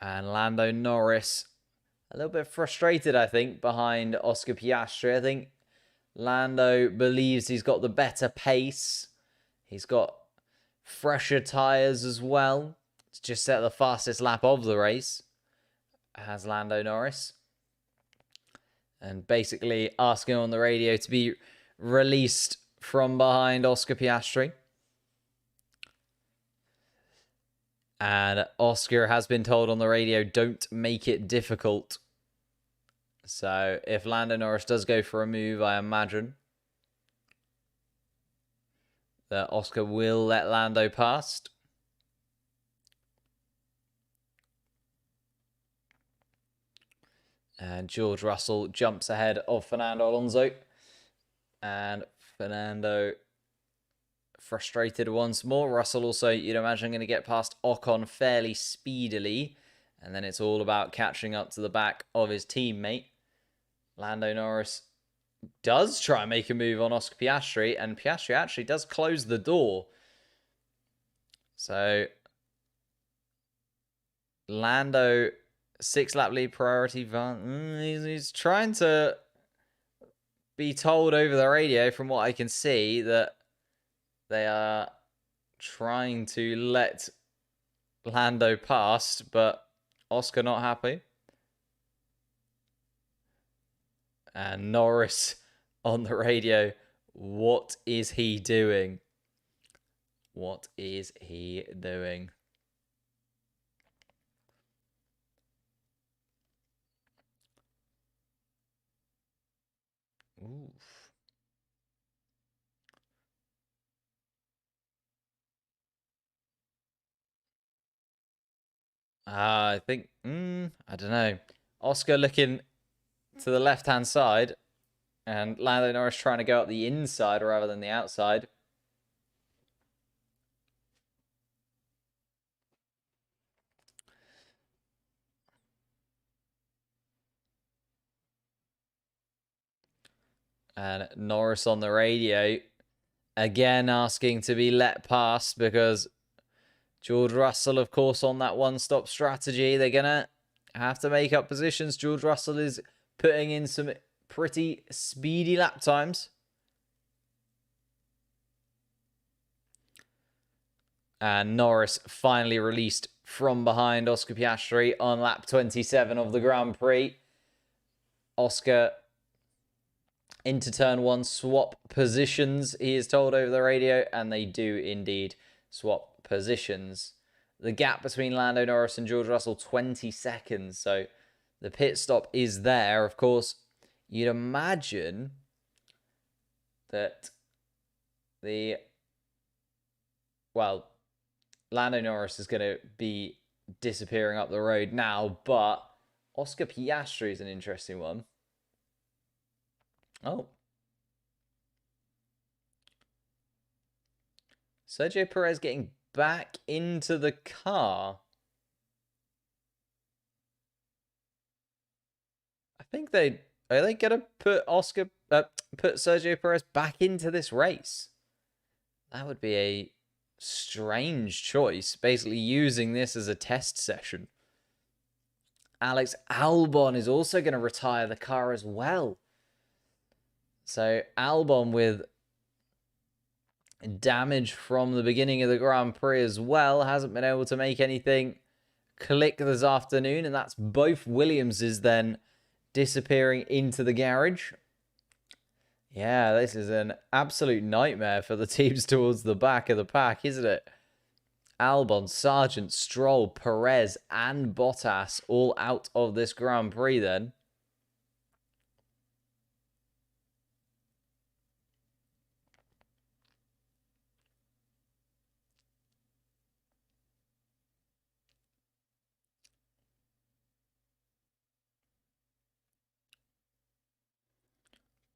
And Lando Norris a little bit frustrated, I think, behind Oscar Piastri. I think Lando believes he's got the better pace. He's got fresher tyres as well. It's just set the fastest lap of the race, has Lando Norris. And basically asking on the radio to be released from behind Oscar Piastri. And Oscar has been told on the radio, don't make it difficult. So if Lando Norris does go for a move, I imagine that Oscar will let Lando past. And George Russell jumps ahead of Fernando Alonso. And Fernando frustrated once more. Russell also, you'd imagine, going to get past Ocon fairly speedily. And then it's all about catching up to the back of his teammate. Lando Norris does try and make a move on Oscar Piastri. And Piastri actually does close the door. So Lando, 6-lap lead priority. He's trying to be told over the radio, from what I can see, that they are trying to let Lando past, but Oscar not happy. And Norris on the radio. What is he doing? What is he doing? Oof. I think, I don't know. Oscar looking to the left-hand side, and Lando Norris trying to go up the inside rather than the outside. And Norris on the radio, again asking to be let pass because George Russell, of course, on that one-stop strategy. They're going to have to make up positions. George Russell is putting in some pretty speedy lap times. And Norris finally released from behind Oscar Piastri on lap 27 of the Grand Prix. Oscar into turn one, swap positions, he is told over the radio, and they do indeed swap positions. The gap between Lando Norris and George Russell, 20 seconds. So the pit stop is there. Of course, you'd imagine that Lando Norris is going to be disappearing up the road now, but Oscar Piastri is an interesting one. Oh. Sergio Perez getting back into the car. I think are they going to put Sergio Perez back into this race? That would be a strange choice, basically using this as a test session. Alex Albon is also going to retire the car as well. So Albon with damage from the beginning of the Grand Prix as well, hasn't been able to make anything click this afternoon, and that's both Williamses then disappearing into the garage. Yeah, this is an absolute nightmare for the teams towards the back of the pack, isn't it? Albon, Sargent, Stroll, Perez, and Bottas all out of this Grand Prix then.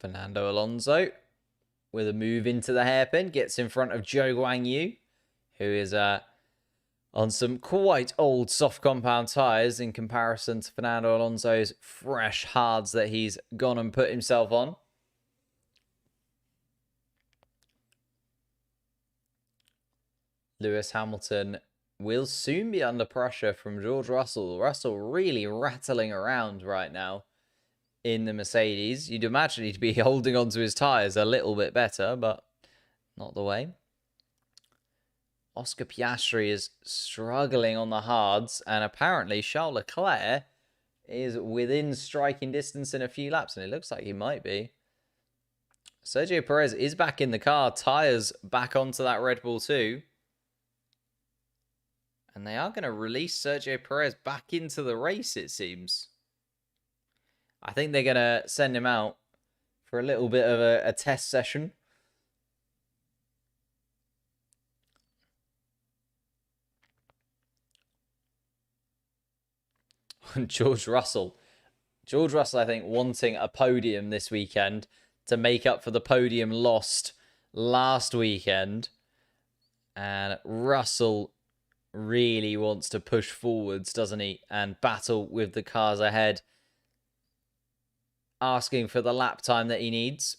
Fernando Alonso with a move into the hairpin, gets in front of Zhou Guanyu, who is on some quite old soft compound tyres in comparison to Fernando Alonso's fresh hards that he's gone and put himself on. Lewis Hamilton will soon be under pressure from George Russell. Russell really rattling around right now in the Mercedes. You'd imagine he'd be holding onto his tyres a little bit better, but not the way. Oscar Piastri is struggling on the hards, and apparently Charles Leclerc is within striking distance in a few laps, and it looks like he might be. Sergio Perez is back in the car, tyres back onto that Red Bull too. And they are going to release Sergio Perez back into the race, it seems. I think they're going to send him out for a little bit of a test session. George Russell, I think, wanting a podium this weekend to make up for the podium lost last weekend. And Russell really wants to push forwards, doesn't he? And battle with the cars ahead, asking for the lap time that he needs.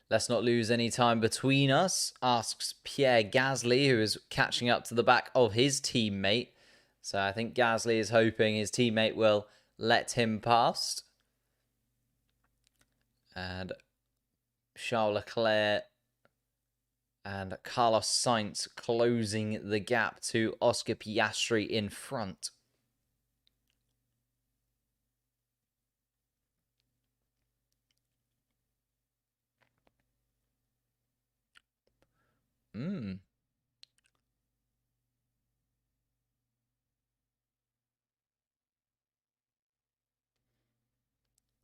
Let's not lose any time between us, asks Pierre Gasly, who is catching up to the back of his teammate. So I think Gasly is hoping his teammate will let him past. And Charles Leclerc and Carlos Sainz closing the gap to Oscar Piastri in front.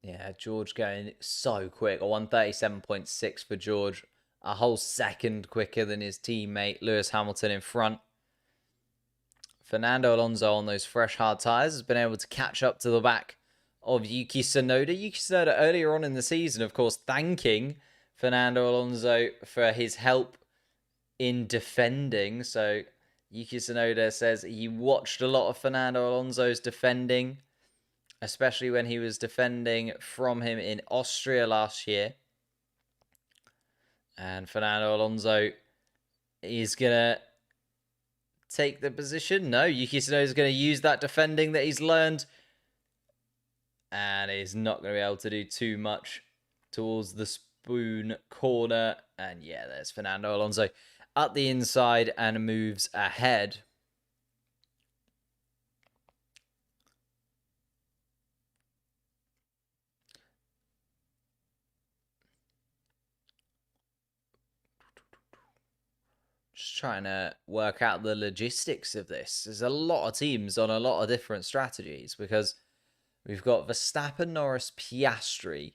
Yeah, George going so quick. A 137.6 for George. A whole second quicker than his teammate Lewis Hamilton in front. Fernando Alonso on those fresh hard tyres has been able to catch up to the back of Yuki Tsunoda. Yuki Tsunoda earlier on in the season, of course, thanking Fernando Alonso for his help in defending. So Yuki Tsunoda says he watched a lot of Fernando Alonso's defending, especially when he was defending from him in Austria last year. And Fernando Alonso is going to take the position. No, Yuki Tsunoda is going to use that defending that he's learned. And he's not going to be able to do too much towards the spoon corner. And yeah, there's Fernando Alonso at the inside and moves ahead. Just trying to work out the logistics of this. There's a lot of teams on a lot of different strategies because we've got Verstappen, Norris, Piastri,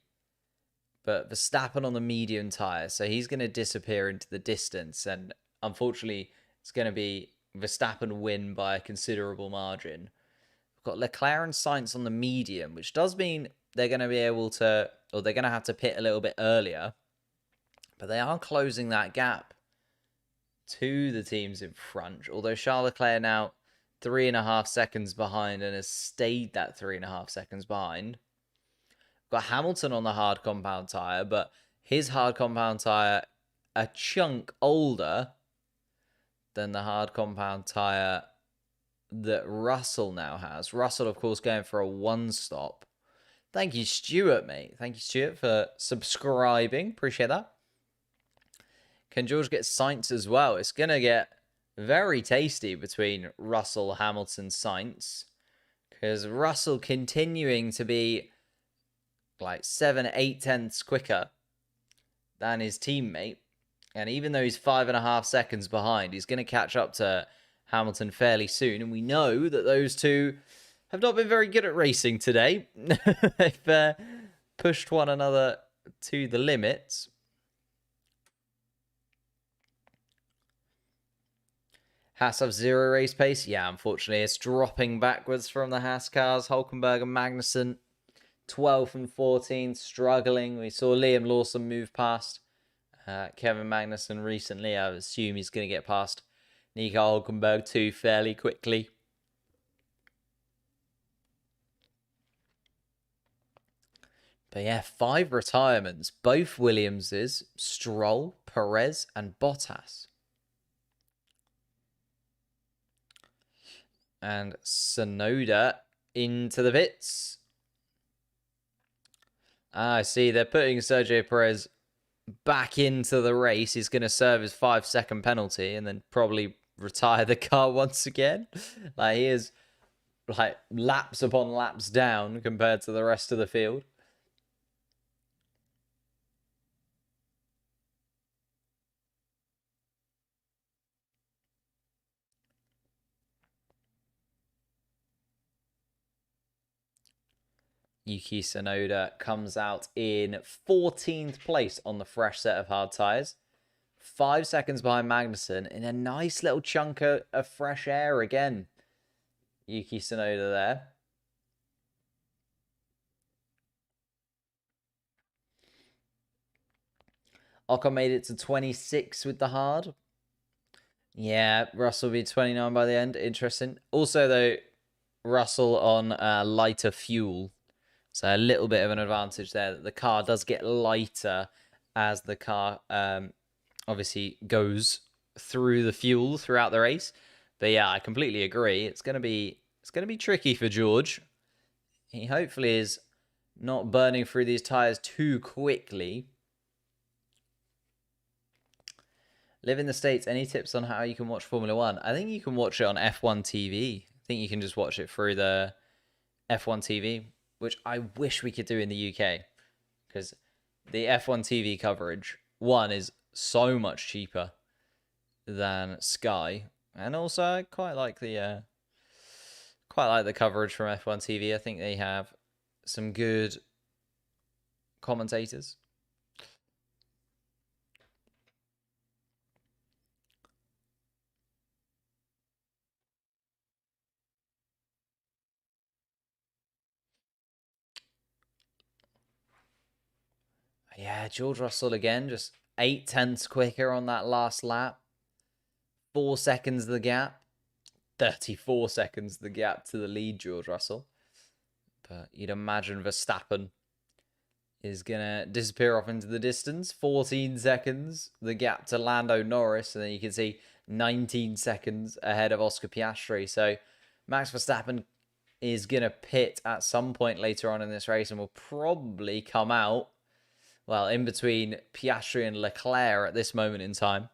but Verstappen on the medium tyre, so he's going to disappear into the distance, and unfortunately, it's going to be Verstappen win by a considerable margin. We've got Leclerc and Sainz on the medium, which does mean they're going to be able to, or they're going to have to pit a little bit earlier, but they are closing that gap to the teams in front, although Charles Leclerc now 3.5 seconds behind and has stayed that 3.5 seconds behind. Got Hamilton on the hard compound tyre, but his hard compound tyre a chunk older than the hard compound tyre that Russell now has. Russell, of course, going for a one-stop. Thank you, Stuart, mate. Thank you, Stuart, for subscribing. Appreciate that. Can George get Sainz as well? It's going to get very tasty between Russell, Hamilton, Sainz. Because Russell continuing to be like 7-8 tenths quicker than his teammate. And even though he's 5.5 seconds behind, he's going to catch up to Hamilton fairly soon. And we know that those two have not been very good at racing today. They've pushed one another to the limits. Haas have 0 race pace. Yeah, unfortunately, it's dropping backwards from the Haas cars. Hulkenberg and Magnussen, 12th and 14th, struggling. We saw Liam Lawson move past Kevin Magnussen recently. I assume he's going to get past Nico Hulkenberg too fairly quickly. But yeah, 5 retirements. Both Williamses, Stroll, Perez, and Bottas. And Tsunoda into the pits. I see they're putting Sergio Perez back into the race. He's going to serve his 5-second penalty and then probably retire the car once again. Like, he is like laps upon laps down compared to the rest of the field. Yuki Tsunoda comes out in 14th place on the fresh set of hard tyres. 5 seconds behind Magnussen in a nice little chunk of fresh air again. Yuki Tsunoda there. Ocon made it to 26 with the hard. Yeah, Russell will be 29 by the end. Interesting. Also, though, Russell on lighter fuel. So a little bit of an advantage there. The car does get lighter as the car obviously goes through the fuel throughout the race. But yeah, I completely agree. It's gonna be tricky for George. He hopefully is not burning through these tires too quickly. Live in the States. Any tips on how you can watch Formula One? I think you can watch it on F1 TV. I think you can just watch it through the F1 TV, which I wish we could do in the UK, because the F1 TV coverage, one, is so much cheaper than Sky. And also, I quite like the coverage from F1 TV. I think they have some good commentators. Yeah, George Russell again, just 8/10 quicker on that last lap. 4 seconds the gap. 34 seconds the gap to the lead, George Russell. But you'd imagine Verstappen is going to disappear off into the distance. 14 seconds, the gap to Lando Norris. And then you can see 19 seconds ahead of Oscar Piastri. So Max Verstappen is going to pit at some point later on in this race and will probably come out, well, in between Piastri and Leclerc at this moment in time.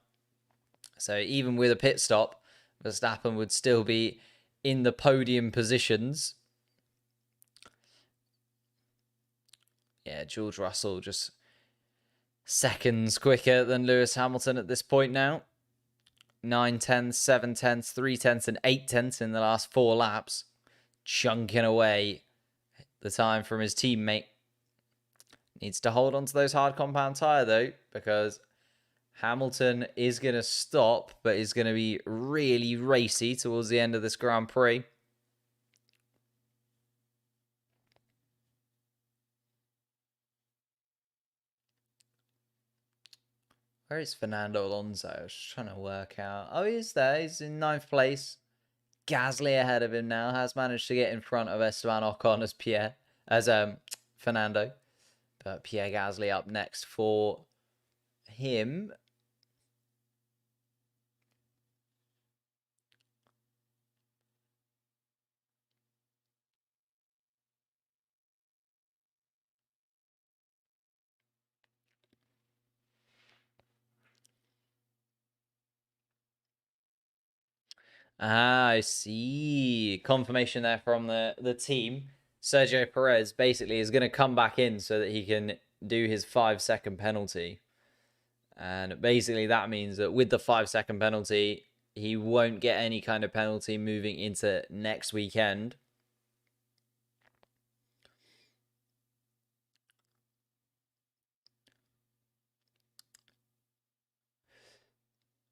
So even with a pit stop, Verstappen would still be in the podium positions. Yeah, George Russell just seconds quicker than Lewis Hamilton at this point now. 9/10, 7/10, 3/10, and 8/10 in the last 4 laps. Chunking away the time from his teammate. Needs to hold on to those hard compound tyre though, because Hamilton is going to stop, but is going to be really racy towards the end of this Grand Prix. Where is Fernando Alonso? I was just trying to work out. Oh, he's there. He's in 9th place. Gasly ahead of him now. Has managed to get in front of Esteban Ocon as Fernando. But Pierre Gasly up next for him. Ah, I see. Confirmation there from the team. Sergio Perez basically is going to come back in so that he can do his 5-second penalty. And basically that means that with the 5-second penalty, he won't get any kind of penalty moving into next weekend.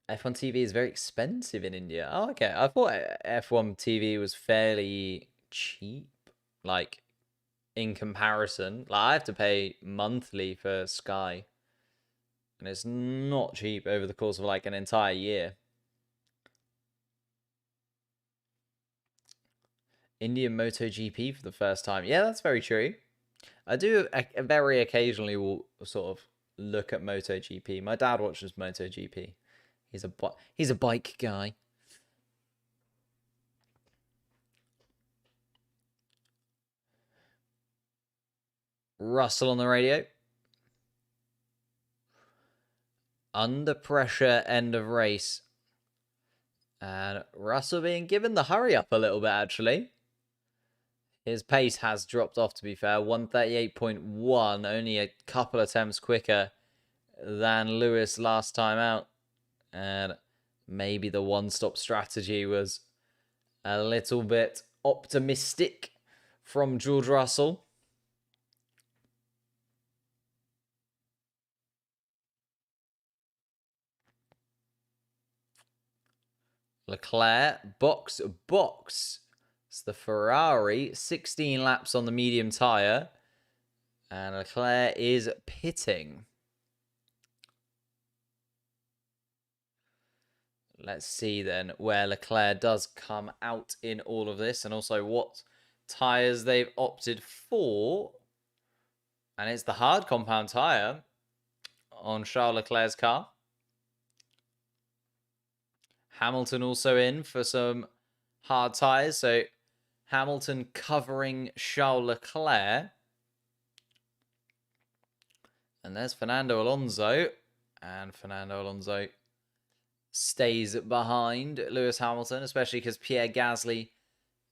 F1 TV is very expensive in India. Oh, okay. I thought F1 TV was fairly cheap, like in comparison. Like I have to pay monthly for Sky, and it's not cheap over the course of like an entire year. Indian MotoGP for the first time. Yeah, that's very true. I do very occasionally will sort of look at MotoGP. My dad watches MotoGP. He's a bike guy. Russell on the radio. Under pressure, end of race. And Russell being given the hurry up a little bit, actually. His pace has dropped off, to be fair. 138.1, only a couple attempts quicker than Lewis last time out. And maybe the one-stop strategy was a little bit optimistic from George Russell. Leclerc, box. It's the Ferrari, 16 laps on the medium tyre. And Leclerc is pitting. Let's see then where Leclerc does come out in all of this and also what tyres they've opted for. And it's the hard compound tyre on Charles Leclerc's car. Hamilton also in for some hard tyres. So Hamilton covering Charles Leclerc. And there's Fernando Alonso. And Fernando Alonso stays behind Lewis Hamilton, especially because Pierre Gasly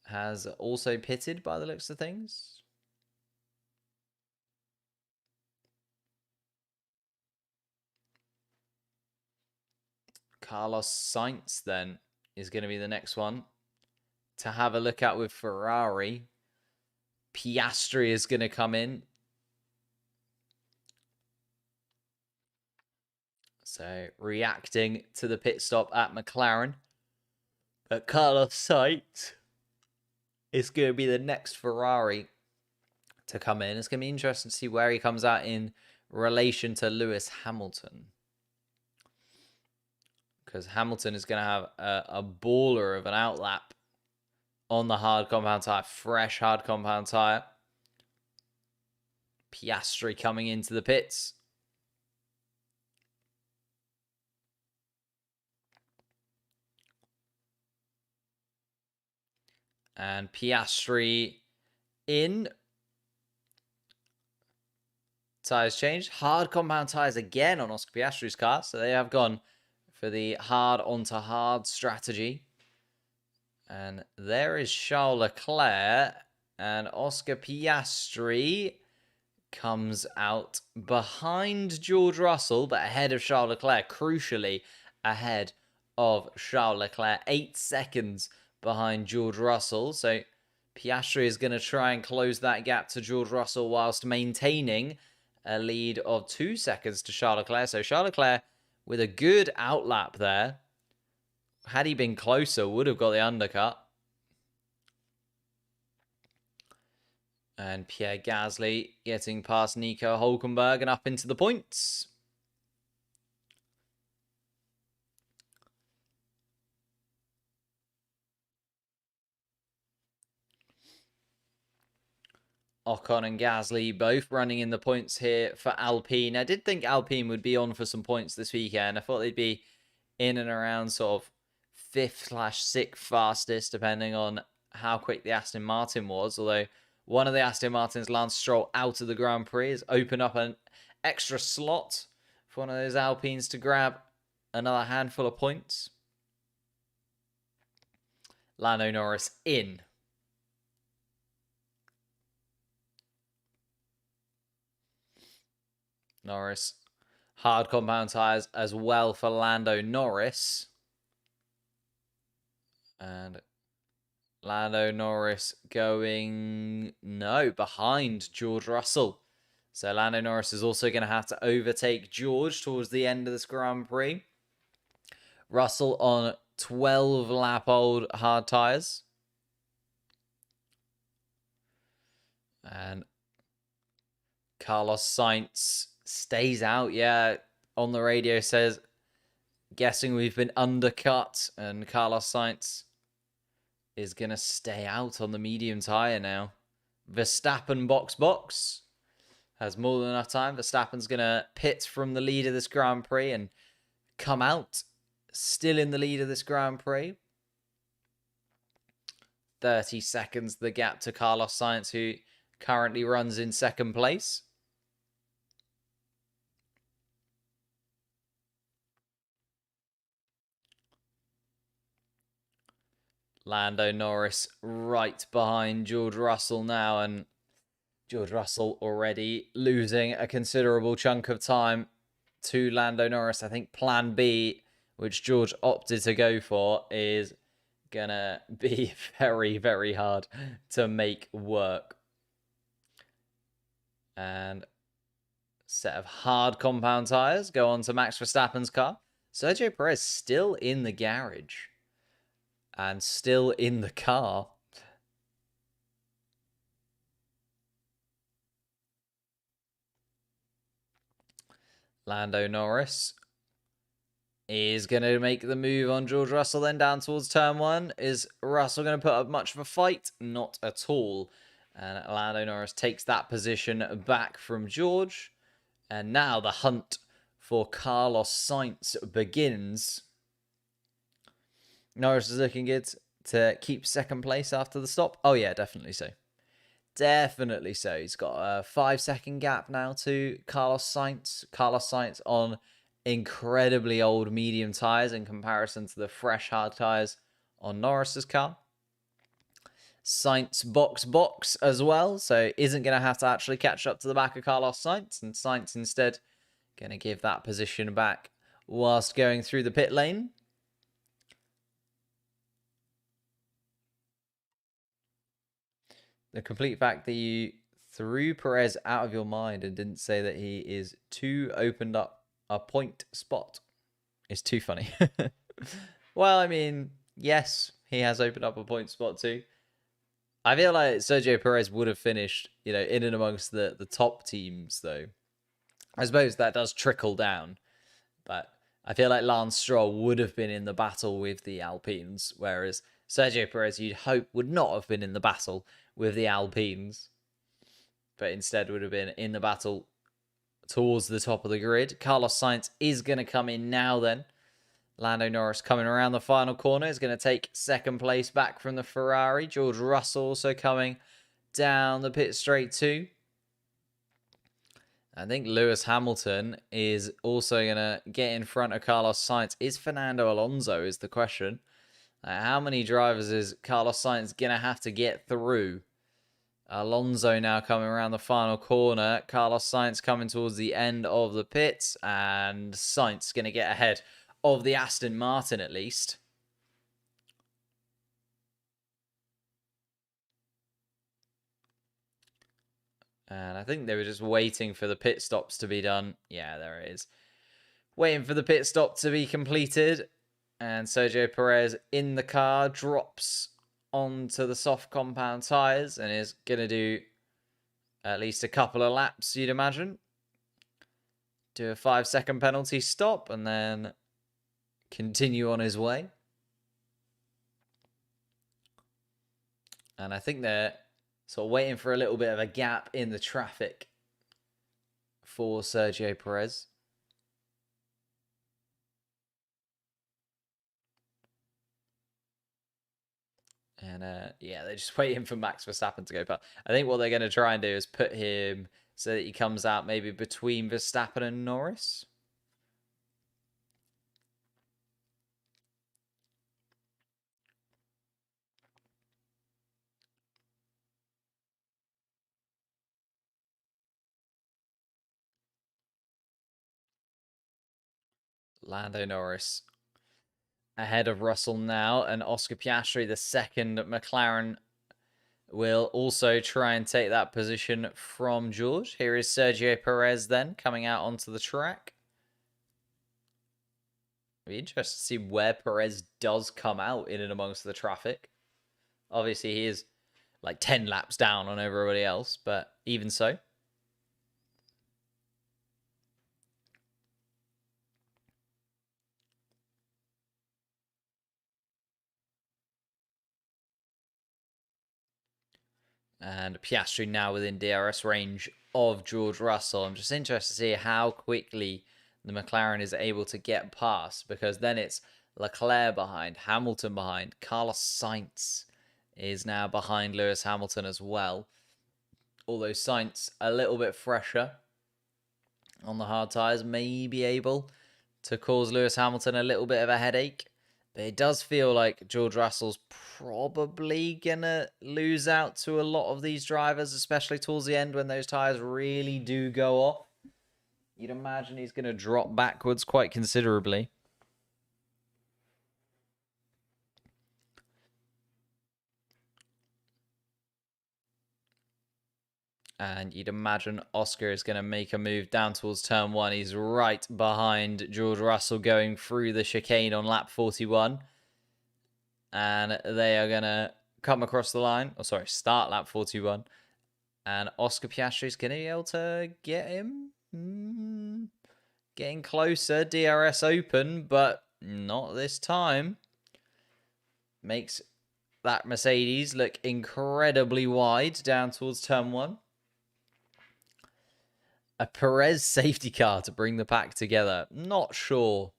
has also pitted by the looks of things. Carlos Sainz then is going to be the next one to have a look at with Ferrari. Piastri is going to come in. So reacting to the pit stop at McLaren. But Carlos Sainz is going to be the next Ferrari to come in. It's going to be interesting to see where he comes out in relation to Lewis Hamilton. Because Hamilton is going to have a baller of an outlap on the hard compound tyre. Fresh hard compound tyre. Piastri coming into the pits. And Piastri in. Tyres changed. Hard compound tyres again on Oscar Piastri's car. So they have gone for the hard onto hard strategy. And there is Charles Leclerc. And Oscar Piastri comes out behind George Russell, but ahead of Charles Leclerc. Crucially, ahead of Charles Leclerc. 8 seconds behind George Russell. So Piastri is going to try and close that gap to George Russell whilst maintaining a lead of 2 seconds to Charles Leclerc. So Charles Leclerc with a good outlap there. Had he been closer, would have got the undercut. And Pierre Gasly getting past Nico Hülkenberg and up into the points. Ocon and Gasly both running in the points here for Alpine. I did think Alpine would be on for some points this weekend. I thought they'd be in and around sort of 5th/6th fastest, depending on how quick the Aston Martin was. Although one of the Aston Martins, Lance Stroll, out of the Grand Prix, has opened up an extra slot for one of those Alpines to grab another handful of points. Lando Norris in. Norris. Hard compound tyres as well for Lando Norris. And Lando Norris going, behind George Russell. So Lando Norris is also going to have to overtake George towards the end of this Grand Prix. Russell on 12-lap-old hard tyres. And Carlos Sainz stays out. Yeah, on the radio says, guessing we've been undercut. And Carlos Sainz is going to stay out on the medium tyre now. Verstappen box. Has more than enough time. Verstappen's going to pit from the lead of this Grand Prix and come out still in the lead of this Grand Prix. 30 seconds the gap to Carlos Sainz, who currently runs in second place. Lando Norris right behind George Russell now, and George Russell already losing a considerable chunk of time to Lando Norris. I think plan B, which George opted to go for, is gonna be very, very hard to make work. And set of hard compound tyres go on to Max Verstappen's car. Sergio Perez still in the garage and still in the car. Lando Norris is going to make the move on George Russell then down towards turn 1. Is Russell going to put up much of a fight? Not at all. And Lando Norris takes that position back from George. And now the hunt for Carlos Sainz begins. Norris is looking good to keep second place after the stop. Oh yeah, definitely so. Definitely so. He's got a 5-second gap now to Carlos Sainz. Carlos Sainz on incredibly old medium tyres in comparison to the fresh hard tyres on Norris's car. Sainz box as well, so isn't going to have to actually catch up to the back of Carlos Sainz, and Sainz instead going to give that position back whilst going through the pit lane. the complete fact that you threw Perez out of your mind and didn't say that he is too opened up a point spot is too funny. Well, I mean, yes, he has opened up a point spot too. I feel like Sergio Perez would have finished, in and amongst the top teams, though. I suppose that does trickle down, but I feel like Lance Stroll would have been in the battle with the Alpines, whereas Sergio Perez, you'd hope, would not have been in the battle with the Alpines, but instead would have been in the battle towards the top of the grid. Carlos Sainz is going to come in now then. Lando Norris coming around the final corner is going to take second place back from the Ferrari. George Russell also coming down the pit straight too. I think Lewis Hamilton is also going to get in front of Carlos Sainz. Is Fernando Alonso is the question. How many drivers is Carlos Sainz going to have to get through? Alonso now coming around the final corner. Carlos Sainz coming towards the end of the pits. And Sainz going to get ahead of the Aston Martin at least. And I think they were just waiting for the pit stops to be done. Yeah, there it is. Waiting for the pit stop to be completed. And Sergio Perez in the car drops onto the soft compound tyres and is going to do at least a couple of laps, you'd imagine. Do a 5-second penalty stop and then continue on his way. And I think they're sort of waiting for a little bit of a gap in the traffic for Sergio Perez. And yeah, they're just waiting for Max Verstappen to go past. I think what they're going to try and do is put him so that he comes out maybe between Verstappen and Norris. Lando Norris ahead of Russell now, and Oscar Piastri, the second McLaren, will also try and take that position from George. Here is Sergio Perez then coming out onto the track. It'll be interesting to see where Perez does come out in and amongst the traffic. Obviously, he is like 10 laps down on everybody else, but even so. And Piastri now within DRS range of George Russell. I'm just interested to see how quickly the McLaren is able to get past, because then it's Leclerc behind, Hamilton behind, Carlos Sainz is now behind Lewis Hamilton as well. Although Sainz a little bit fresher on the hard tyres, may be able to cause Lewis Hamilton a little bit of a headache. But it does feel like George Russell's probably going to lose out to a lot of these drivers, especially towards the end when those tyres really do go off. You'd imagine he's going to drop backwards quite considerably. And you'd imagine Oscar is going to make a move down towards turn 1. He's right behind George Russell going through the chicane on lap 41. And they are going to come across the line. Oh, sorry, start lap 41. And Oscar Piastri is going to be able to get him. Getting closer. DRS open, but not this time. Makes that Mercedes look incredibly wide down towards turn 1. A Perez safety car to bring the pack together. Not sure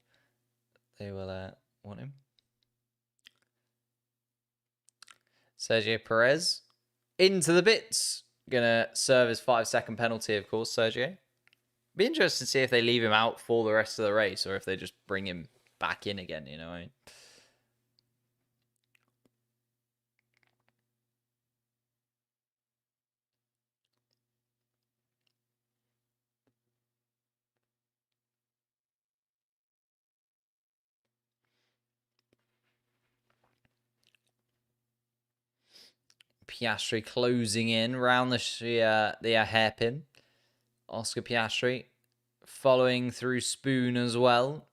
they will want him. Sergio Perez into the bits. Gonna serve his 5-second penalty, of course, Sergio. Be interesting to see if they leave him out for the rest of the race or if they just bring him back in again, you know what I mean? Piastri closing in round the hairpin. Oscar Piastri following through Spoon as well.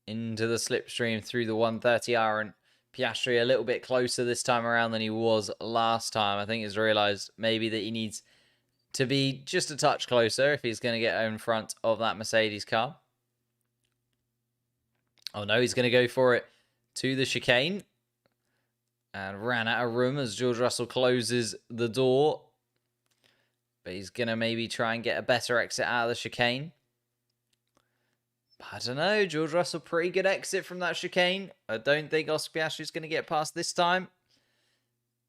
Into the slipstream through the 130R, and Piastri a little bit closer this time around than he was last time. I think he's realised maybe that he needs to be just a touch closer if he's going to get in front of that Mercedes car. Oh no, he's going to go for it to the chicane. And ran out of room as George Russell closes the door. But he's going to maybe try and get a better exit out of the chicane. I don't know. George Russell, pretty good exit from that chicane. I don't think Oscar Piastri is going to get past this time.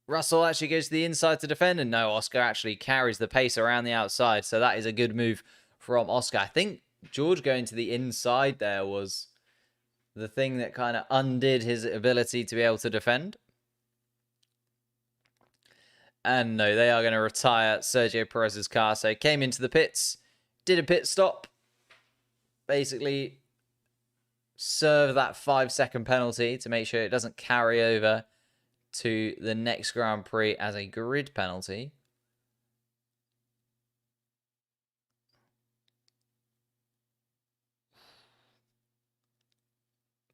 Russell actually goes to the inside to defend. And no, Oscar actually carries the pace around the outside. So that is a good move from Oscar. I think George going to the inside there was the thing that kind of undid his ability to be able to defend. And no, they are going to retire Sergio Perez's car. So he came into the pits, did a pit stop, basically serve that 5-second penalty to make sure it doesn't carry over to the next Grand Prix as a grid penalty.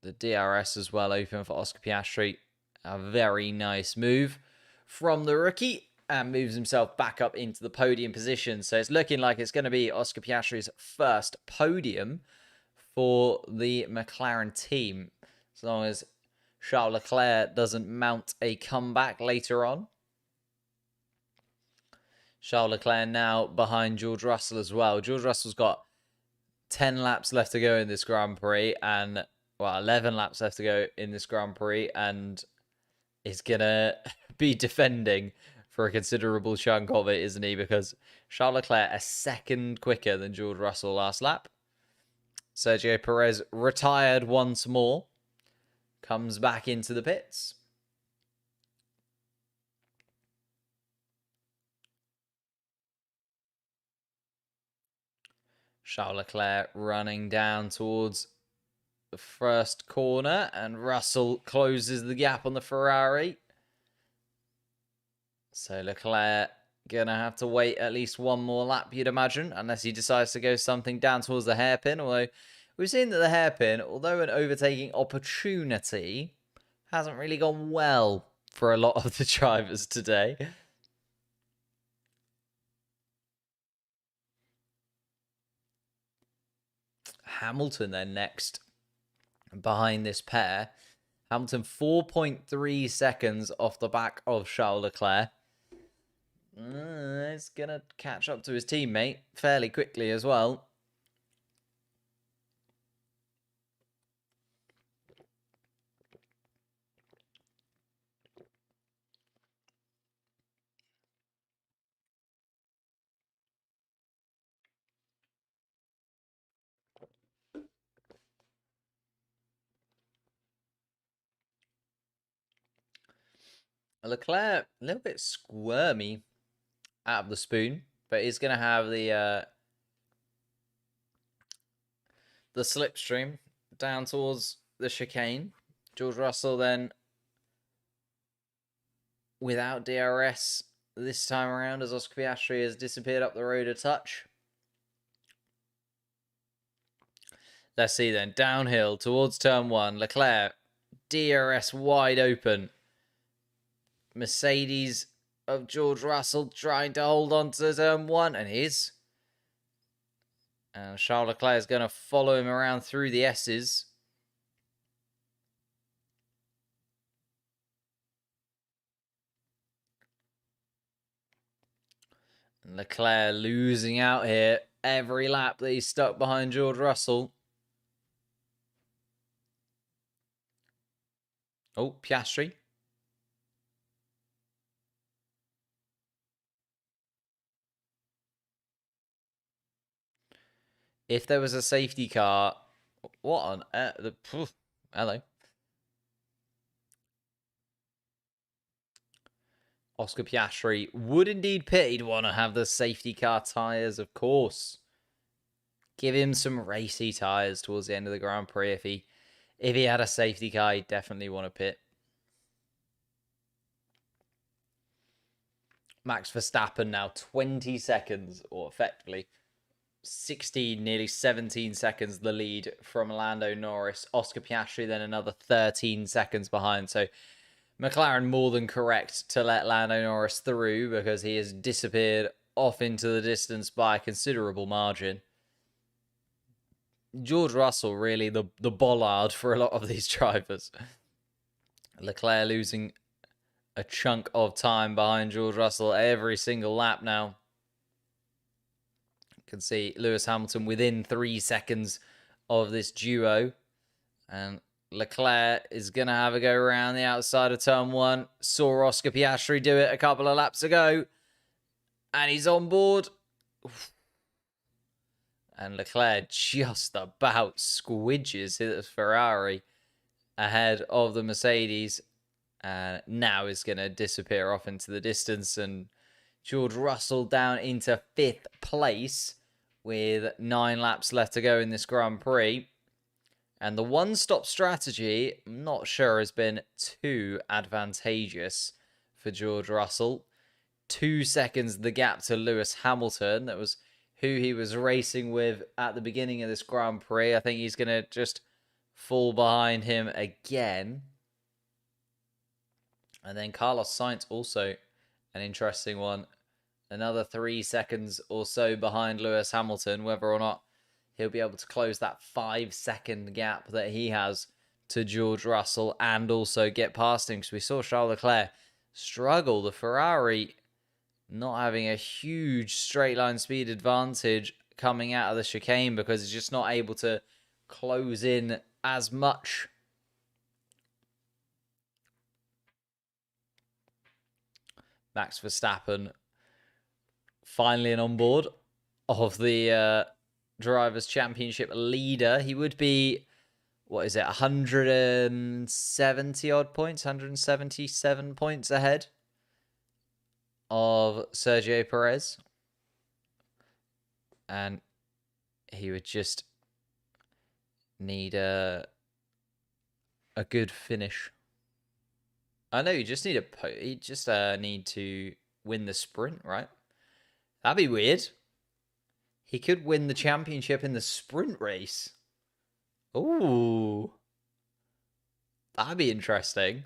The DRS as well open for Oscar Piastri. A very nice move from the rookie, and moves himself back up into the podium position. So it's looking like it's going to be Oscar Piastri's first podium for the McLaren team, as long as Charles Leclerc doesn't mount a comeback later on. Charles Leclerc now behind George Russell as well. George Russell's got 10 laps left to go in this Grand Prix, and 11 laps left to go in this Grand Prix, and is going to be defending for a considerable chunk of it, isn't he? Because Charles Leclerc a second quicker than George Russell last lap. Sergio Perez retired once more. Comes back into the pits. Charles Leclerc running down towards the first corner, and Russell closes the gap on the Ferrari. So Leclerc gonna have to wait at least one more lap, you'd imagine, unless he decides to go something down towards the hairpin. Although we've seen that the hairpin, although an overtaking opportunity, hasn't really gone well for a lot of the drivers today. Hamilton then next behind this pair. Hamilton 4.3 seconds off the back of Charles Leclerc. He's going to catch up to his teammate fairly quickly as well. Leclerc, a little bit squirmy out of the spoon, but he's going to have the slipstream down towards the chicane. George Russell then without DRS this time around, as Oscar Piastri has disappeared up the road a touch. Let's see then, downhill towards turn 1. Leclerc, DRS wide open. Mercedes of George Russell trying to hold on to turn 1, and is. And Charles Leclerc is going to follow him around through the S's. And Leclerc losing out here every lap that he's stuck behind George Russell. Oh, Piastri. If there was a safety car, what on earth? Hello. Oscar Piastri would indeed pit. He'd want to have the safety car tyres, of course. Give him some racy tyres towards the end of the Grand Prix. If he had a safety car, he'd definitely want to pit. Max Verstappen now 20 seconds, or effectively 16, nearly 17 seconds the lead from Lando Norris. Oscar Piastri then another 13 seconds behind. So McLaren more than correct to let Lando Norris through, because he has disappeared off into the distance by a considerable margin. George Russell really the bollard for a lot of these drivers. Leclerc losing a chunk of time behind George Russell every single lap now. You can see Lewis Hamilton within 3 seconds of this duo. And Leclerc is going to have a go around the outside of turn 1. Saw Oscar Piastri do it a couple of laps ago. And he's on board. And Leclerc just about squidges his Ferrari ahead of the Mercedes. And now is going to disappear off into the distance. And George Russell down into 5th place with 9 laps left to go in this Grand Prix. And the one-stop strategy, I'm not sure, has been too advantageous for George Russell. 2 seconds the gap to Lewis Hamilton. That was who he was racing with at the beginning of this Grand Prix. I think he's going to just fall behind him again. And then Carlos Sainz, also an interesting one. Another 3 seconds or so behind Lewis Hamilton, whether or not he'll be able to close that 5-second gap that he has to George Russell and also get past him. Because we saw Charles Leclerc struggle. The Ferrari not having a huge straight line speed advantage coming out of the chicane because it's just not able to close in as much. Max Verstappen finally on board of the Drivers' Championship leader. He would be, 170 odd points, 177 points ahead of Sergio Perez. And he would just need a good finish. I know you just need need to win the sprint, right? That'd be weird. He could win the championship in the sprint race. Ooh. That'd be interesting.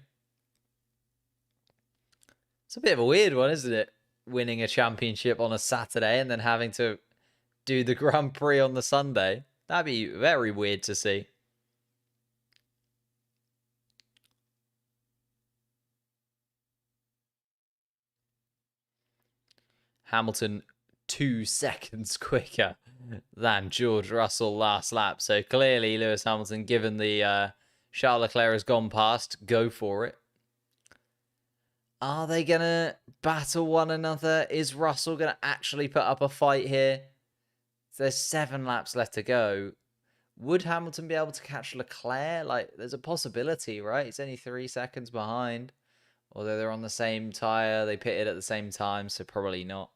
It's a bit of a weird one, isn't it? Winning a championship on a Saturday and then having to do the Grand Prix on the Sunday. That'd be very weird to see. Hamilton 2 seconds quicker than George Russell last lap. So clearly Lewis Hamilton, given the Charles Leclerc has gone past, go for it. Are they going to battle one another? Is Russell going to actually put up a fight here? There's 7 laps left to go. Would Hamilton be able to catch Leclerc? Like, there's a possibility, right? It's only 3 seconds behind. Although they're on the same tyre, they pitted at the same time, so probably not.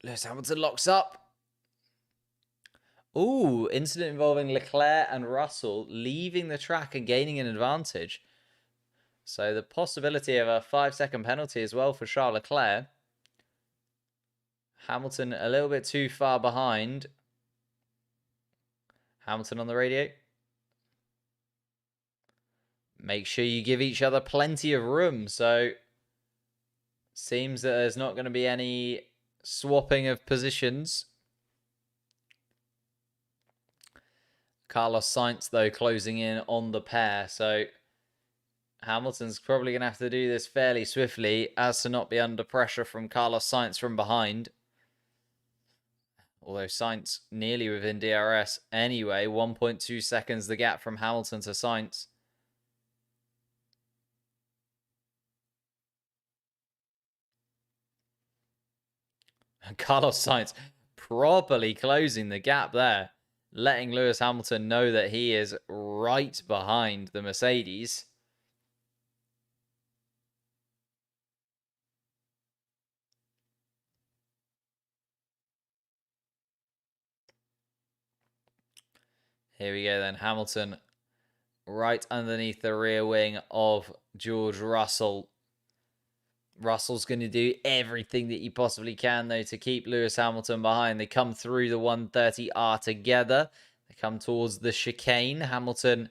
Lewis Hamilton locks up. Ooh, incident involving Leclerc and Russell leaving the track and gaining an advantage. So the possibility of a 5-second penalty as well for Charles Leclerc. Hamilton a little bit too far behind. Hamilton on the radio. Make sure you give each other plenty of room. So seems that there's not going to be any swapping of positions. Carlos Sainz, though, closing in on the pair. So Hamilton's probably going to have to do this fairly swiftly as to not be under pressure from Carlos Sainz from behind. Although Sainz nearly within DRS anyway. 1.2 seconds the gap from Hamilton to Sainz. And Carlos Sainz properly closing the gap there. Letting Lewis Hamilton know that he is right behind the Mercedes. Here we go then. Hamilton right underneath the rear wing of George Russell. Russell's going to do everything that he possibly can, though, to keep Lewis Hamilton behind. They come through the 130R together. They come towards the chicane. Hamilton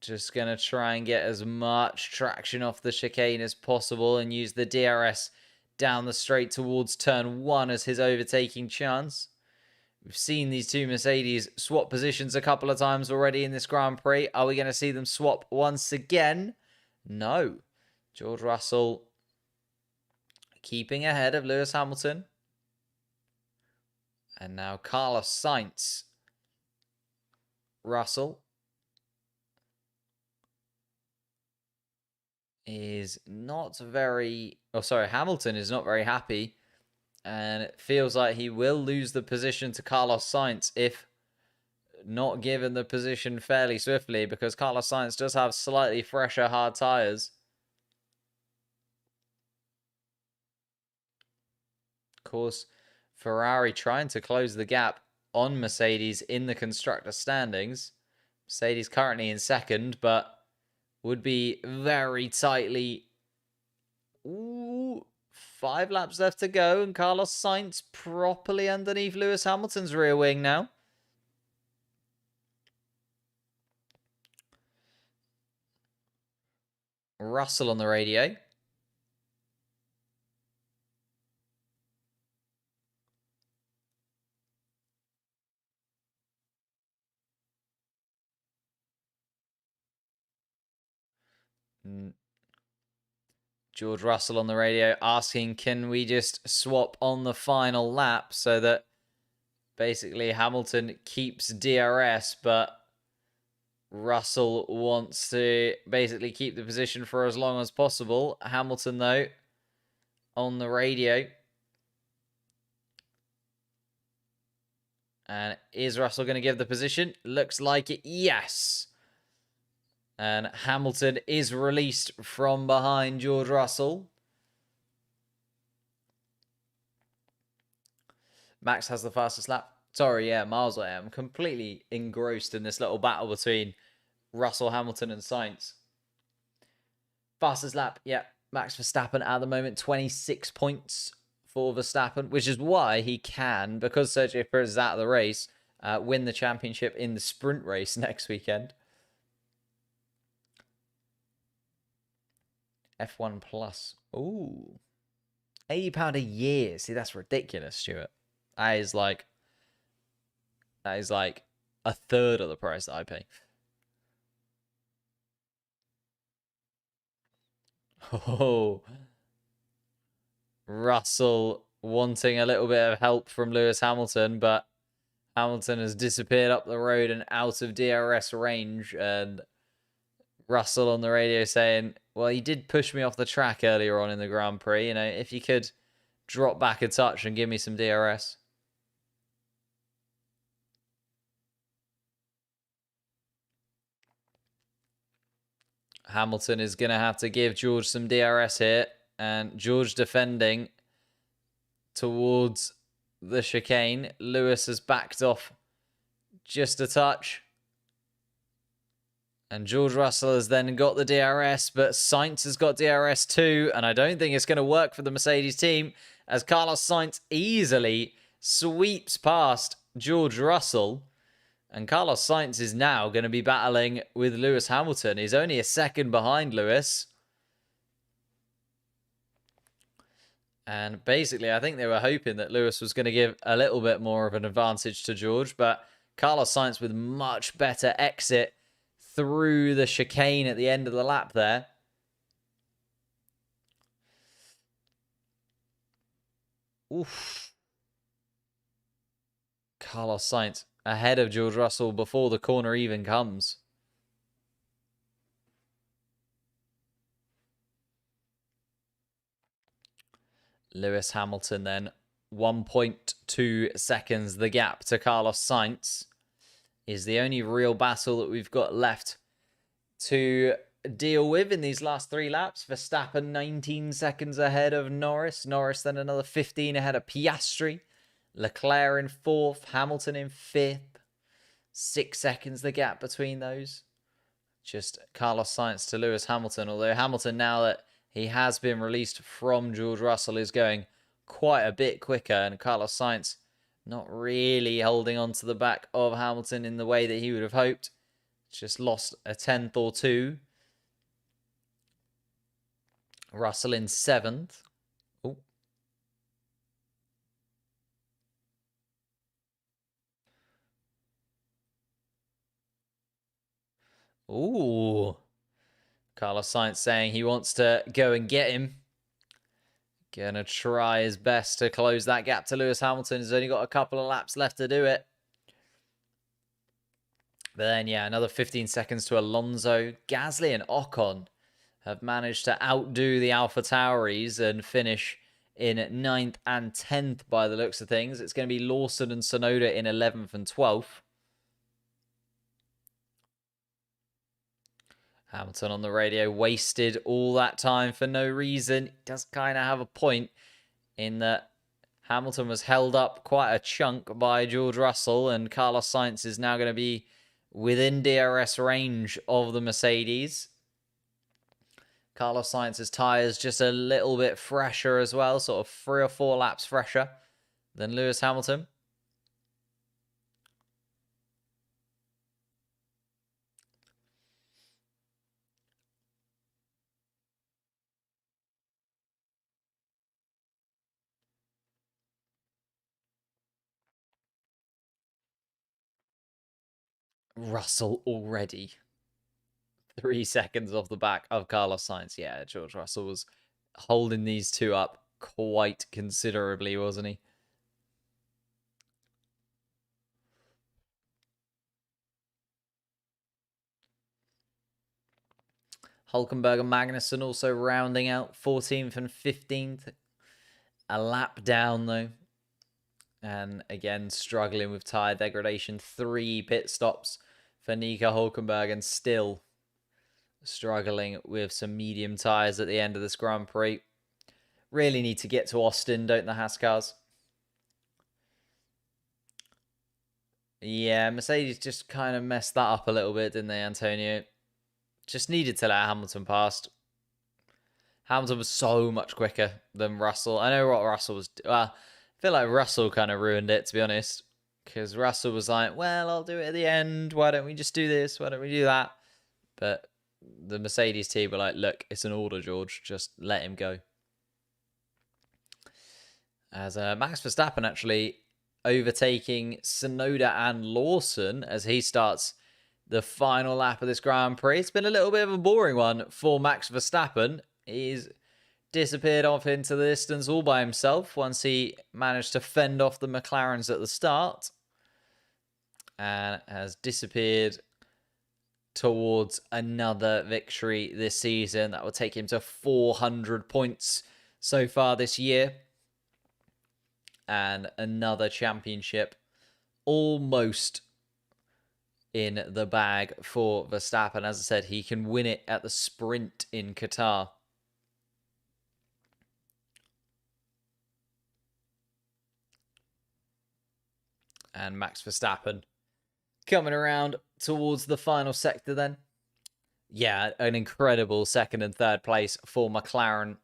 just going to try and get as much traction off the chicane as possible and use the DRS down the straight towards turn 1 as his overtaking chance. We've seen these two Mercedes swap positions a couple of times already in this Grand Prix. Are we going to see them swap once again? No. George Russell keeping ahead of Lewis Hamilton. And now Carlos Sainz. Russell is not very... Oh, sorry, Hamilton is not very happy. And it feels like he will lose the position to Carlos Sainz if not given the position fairly swiftly, because Carlos Sainz does have slightly fresher hard tyres. Of course, Ferrari trying to close the gap on Mercedes in the constructor standings. Mercedes currently in second, but would be very tightly... Ooh, 5 laps left to go, and Carlos Sainz properly underneath Lewis Hamilton's rear wing now. Russell on the radio. George Russell on the radio asking, can we just swap on the final lap so that basically Hamilton keeps DRS, but Russell wants to basically keep the position for as long as possible. Hamilton, though, on the radio. And is Russell going to give the position? Looks like it, yes. And Hamilton is released from behind George Russell. Max has the fastest lap. Sorry, yeah, miles away. I'm completely engrossed in this little battle between Russell, Hamilton, and Sainz. Fastest lap, yeah. Max Verstappen at the moment, 26 points for Verstappen, which is why he can, because Sergio Perez is out of the race, win the championship in the sprint race next weekend. F1 Plus. Ooh. £80 a year. See, that's ridiculous, Stuart. That is like a third of the price that I pay. Oh. Russell wanting a little bit of help from Lewis Hamilton, but Hamilton has disappeared up the road and out of DRS range, and Russell on the radio saying, well, he did push me off the track earlier on in the Grand Prix. You know, if you could drop back a touch and give me some DRS. Hamilton is going to have to give George some DRS here. And George defending towards the chicane. Lewis has backed off just a touch. And George Russell has then got the DRS, but Sainz has got DRS too. And I don't think it's going to work for the Mercedes team, as Carlos Sainz easily sweeps past George Russell. And Carlos Sainz is now going to be battling with Lewis Hamilton. He's only a second behind Lewis. And basically, I think they were hoping that Lewis was going to give a little bit more of an advantage to George. But Carlos Sainz with much better exit through the chicane at the end of the lap there. Oof. Carlos Sainz ahead of George Russell before the corner even comes. Lewis Hamilton then 1.2 seconds the gap to Carlos Sainz is the only real battle that we've got left to deal with in these last 3 laps. Verstappen 19 seconds ahead of Norris. Norris then another 15 ahead of Piastri. Leclerc in 4th. Hamilton in 5th. 6 seconds the gap between those. Just Carlos Sainz to Lewis Hamilton, although Hamilton, now that he has been released from George Russell, is going quite a bit quicker, and Carlos Sainz not really holding on to the back of Hamilton in the way that he would have hoped. Just lost a tenth or two. Russell in 7th. Oh. Ooh. Carlos Sainz saying he wants to go and get him. Gonna try his best to close that gap to Lewis Hamilton. He's only got a couple of laps left to do it. But then, yeah, another 15 seconds to Alonso. Gasly and Ocon have managed to outdo the AlphaTauris and finish in 9th and 10th by the looks of things. It's going to be Lawson and Tsunoda in 11th and 12th. Hamilton on the radio wasted all that time for no reason. He does kind of have a point in that Hamilton was held up quite a chunk by George Russell, and Carlos Sainz is now going to be within DRS range of the Mercedes. Carlos Sainz's tyres just a little bit fresher as well, sort of 3 or 4 laps fresher than Lewis Hamilton. Russell already 3 seconds off the back of Carlos Sainz. Yeah, George Russell was holding these two up quite considerably, wasn't he? Hulkenberg and Magnussen also rounding out 14th and 15th. A lap down, though. And again, struggling with tyre degradation. 3 pit stops for Nico Hulkenberg, and still struggling with some medium tyres at the end of this Grand Prix. Really need to get to Austin, don't the Haas cars? Yeah, Mercedes just kind of messed that up a little bit, didn't they, Antonio? Just needed to let Hamilton past. Hamilton was so much quicker than Russell. I know what Russell was... I feel like Russell kind of ruined it, to be honest. Because Russell was like, well, I'll do it at the end. Why don't we just do this? Why don't we do that? But the Mercedes team were like, look, it's an order, George. Just let him go. As Max Verstappen actually overtaking Tsunoda and Lawson as he starts the final lap of this Grand Prix. It's been a little bit of a boring one for Max Verstappen. He's disappeared off into the distance all by himself once he managed to fend off the McLarens at the start. And has disappeared towards another victory this season. That will take him to 400 points so far this year. And another championship almost in the bag for Verstappen. As I said, he can win it at the sprint in Qatar. And Max Verstappen coming around towards the final sector then. Yeah, an incredible 2nd and 3rd place for McLaren.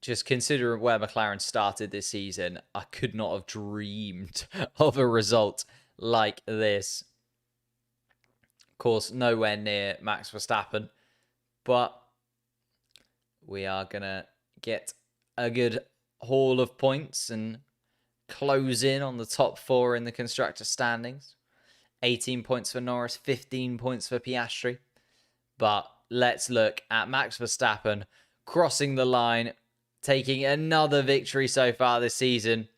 Just considering where McLaren started this season, I could not have dreamed of a result like this. Of course, nowhere near Max Verstappen, but we are going to get a good haul of points and close in on the top 4 in the constructor standings. 18 points for Norris, 15 points for Piastri. But let's look at Max Verstappen crossing the line, taking another victory so far this season.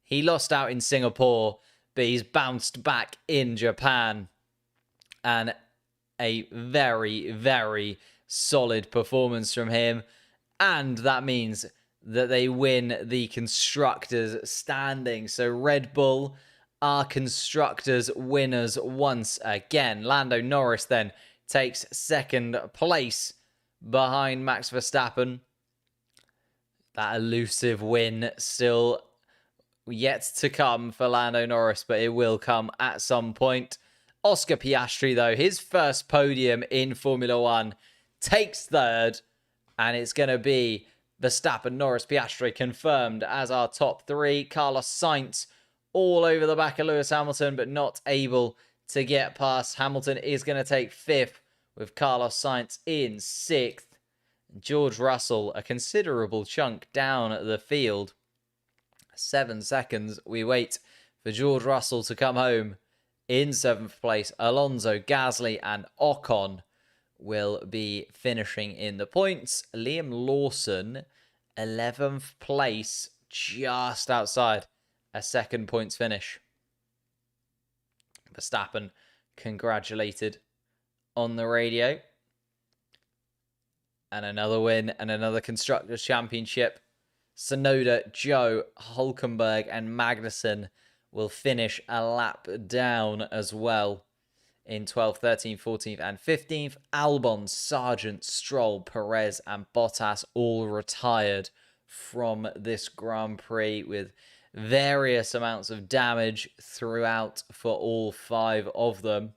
He lost out in Singapore, but he's bounced back in Japan. And a very, very solid performance from him. And that means that they win the Constructors' standing. So Red Bull are Constructors' winners once again. Lando Norris then takes 2nd place behind Max Verstappen. That elusive win still yet to come for Lando Norris, but it will come at some point. Oscar Piastri, though, his first podium in Formula One, takes third, and it's going to be Verstappen, Norris, Piastri confirmed as our top three. Carlos Sainz all over the back of Lewis Hamilton, but not able to get past. Hamilton is going to take fifth, with Carlos Sainz in sixth. George Russell, a considerable chunk down the field. 7 seconds. We wait for George Russell to come home in seventh place. Alonso, Gasly, and Ocon will be finishing in the points. Liam Lawson, 11th place, just outside a second points finish. Verstappen congratulated on the radio. And another win and another Constructors' Championship. Tsunoda, Joe, Hulkenberg, and Magnussen will finish a lap down as well in 12th, 13th, 14th, and 15th. Albon, Sargent, Stroll, Perez, and Bottas all retired from this Grand Prix with various amounts of damage throughout for all 5 of them.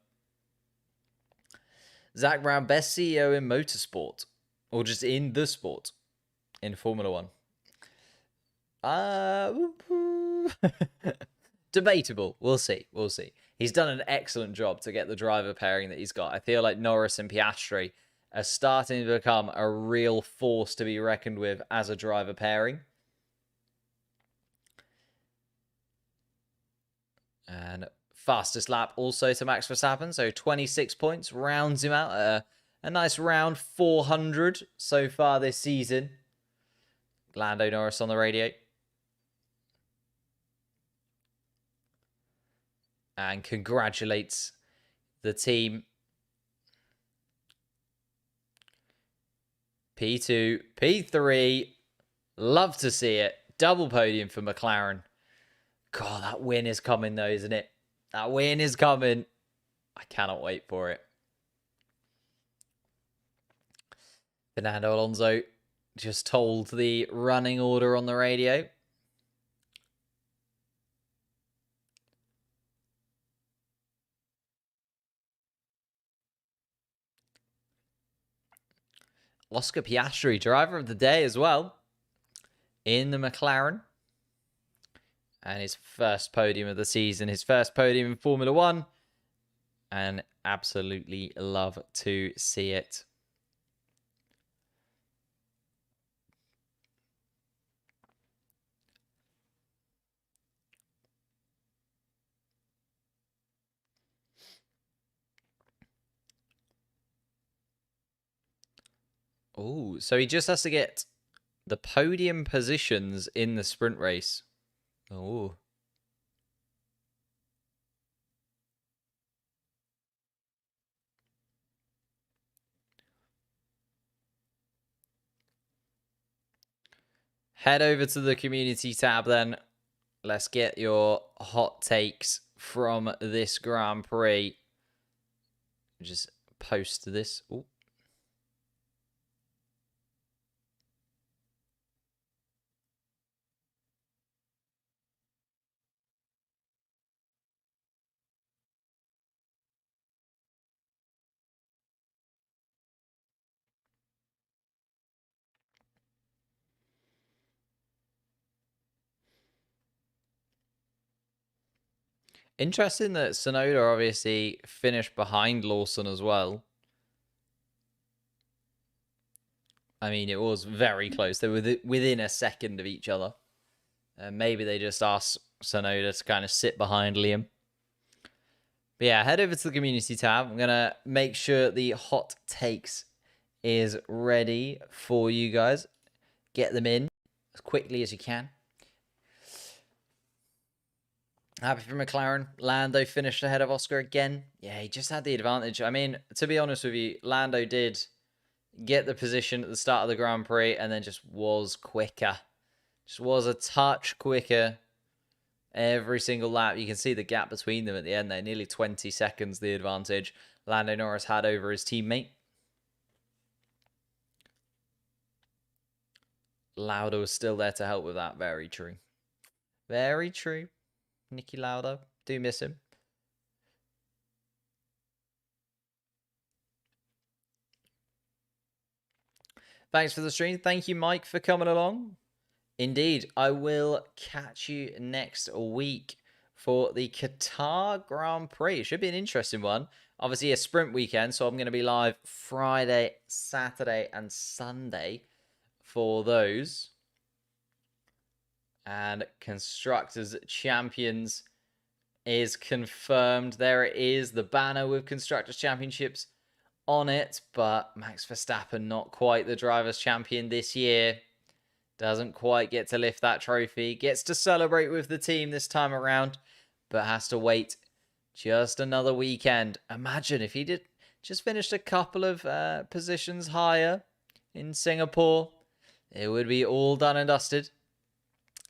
Zach Brown, best CEO in motorsport, or just in the sport, in Formula One. Debatable. We'll see. He's done an excellent job to get the driver pairing that he's got. I feel like Norris and Piastri are starting to become a real force to be reckoned with as a driver pairing. And fastest lap also to Max Verstappen, so 26 points, rounds him out at a nice round 400 so far this season. Lando Norris on the radio. And congratulates the team. P2, P3. Love to see it. Double podium for McLaren. God, that win is coming though, isn't it? That win is coming. I cannot wait for it. Fernando Alonso just told the running order on the radio. Oscar Piastri, driver of the day as well, in the McLaren. And his first podium of the season, his first podium in Formula One. And absolutely love to see it. Oh, so he just has to get the podium positions in the sprint race. Oh. Head over to the community tab then. Let's get your hot takes from this Grand Prix. Just post this. Ooh. Interesting that Tsunoda obviously finished behind Lawson as well. I mean, it was very close. They were within a second of each other. Maybe they just asked Tsunoda to kind of sit behind Liam. But yeah, head over to the community tab. I'm going to make sure the hot takes is ready for you guys. Get them in as quickly as you can. Happy for McLaren. Lando finished ahead of Oscar again. Yeah, he just had the advantage. I mean, to be honest with you, Lando did get the position at the start of the Grand Prix and then just was quicker. Just was a touch quicker every single lap. You can see the gap between them at the end there. Nearly 20 seconds the advantage Lando Norris had over his teammate. Lauda was still there to help with that. Very true. Very true. Nicky Lauda. Do miss him. Thanks for the stream. Thank you, Mike, for coming along. Indeed, I will catch you next week for the Qatar Grand Prix. It should be an interesting one. Obviously, a sprint weekend, so I'm going to be live Friday, Saturday, and Sunday for those. And Constructors Champions is confirmed. There it is, the banner with Constructors Championships on it, but Max Verstappen not quite the Drivers' Champion this year. Doesn't quite get to lift that trophy. Gets to celebrate with the team this time around, but has to wait just another weekend. Imagine if he did just finished a couple of positions higher in Singapore. It would be all done and dusted.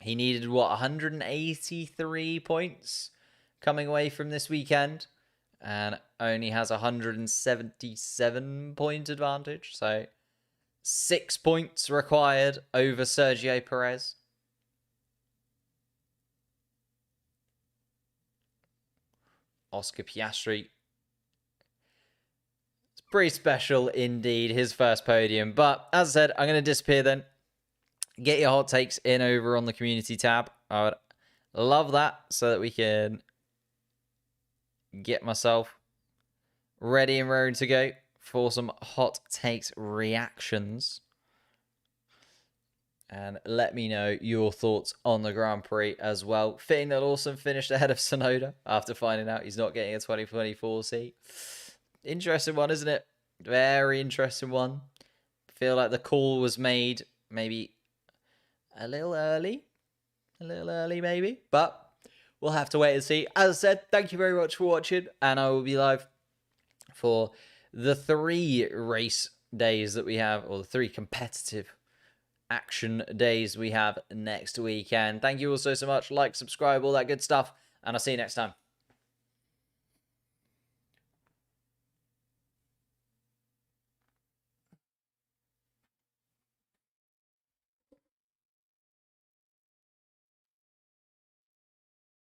He needed, 183 points coming away from this weekend, and only has 177 point advantage. So 6 points required over Sergio Perez. Oscar Piastri. It's pretty special indeed, his first podium. But as I said, I'm going to disappear then. Get your hot takes in over on the community tab. I would love that so that we can get myself ready and raring to go for some hot takes reactions. And let me know your thoughts on the Grand Prix as well. Fitting that Lawson finished ahead of Tsunoda after finding out he's not getting a 2024 seat. Interesting one, isn't it? Very interesting one. Feel like the call was made maybe a little early. A little early maybe. But we'll have to wait and see. As I said, thank you very much for watching. And I will be live for the 3 race days that we have, or the 3 competitive action days we have next weekend. Thank you all so much. Like, subscribe, all that good stuff. And I'll see you next time.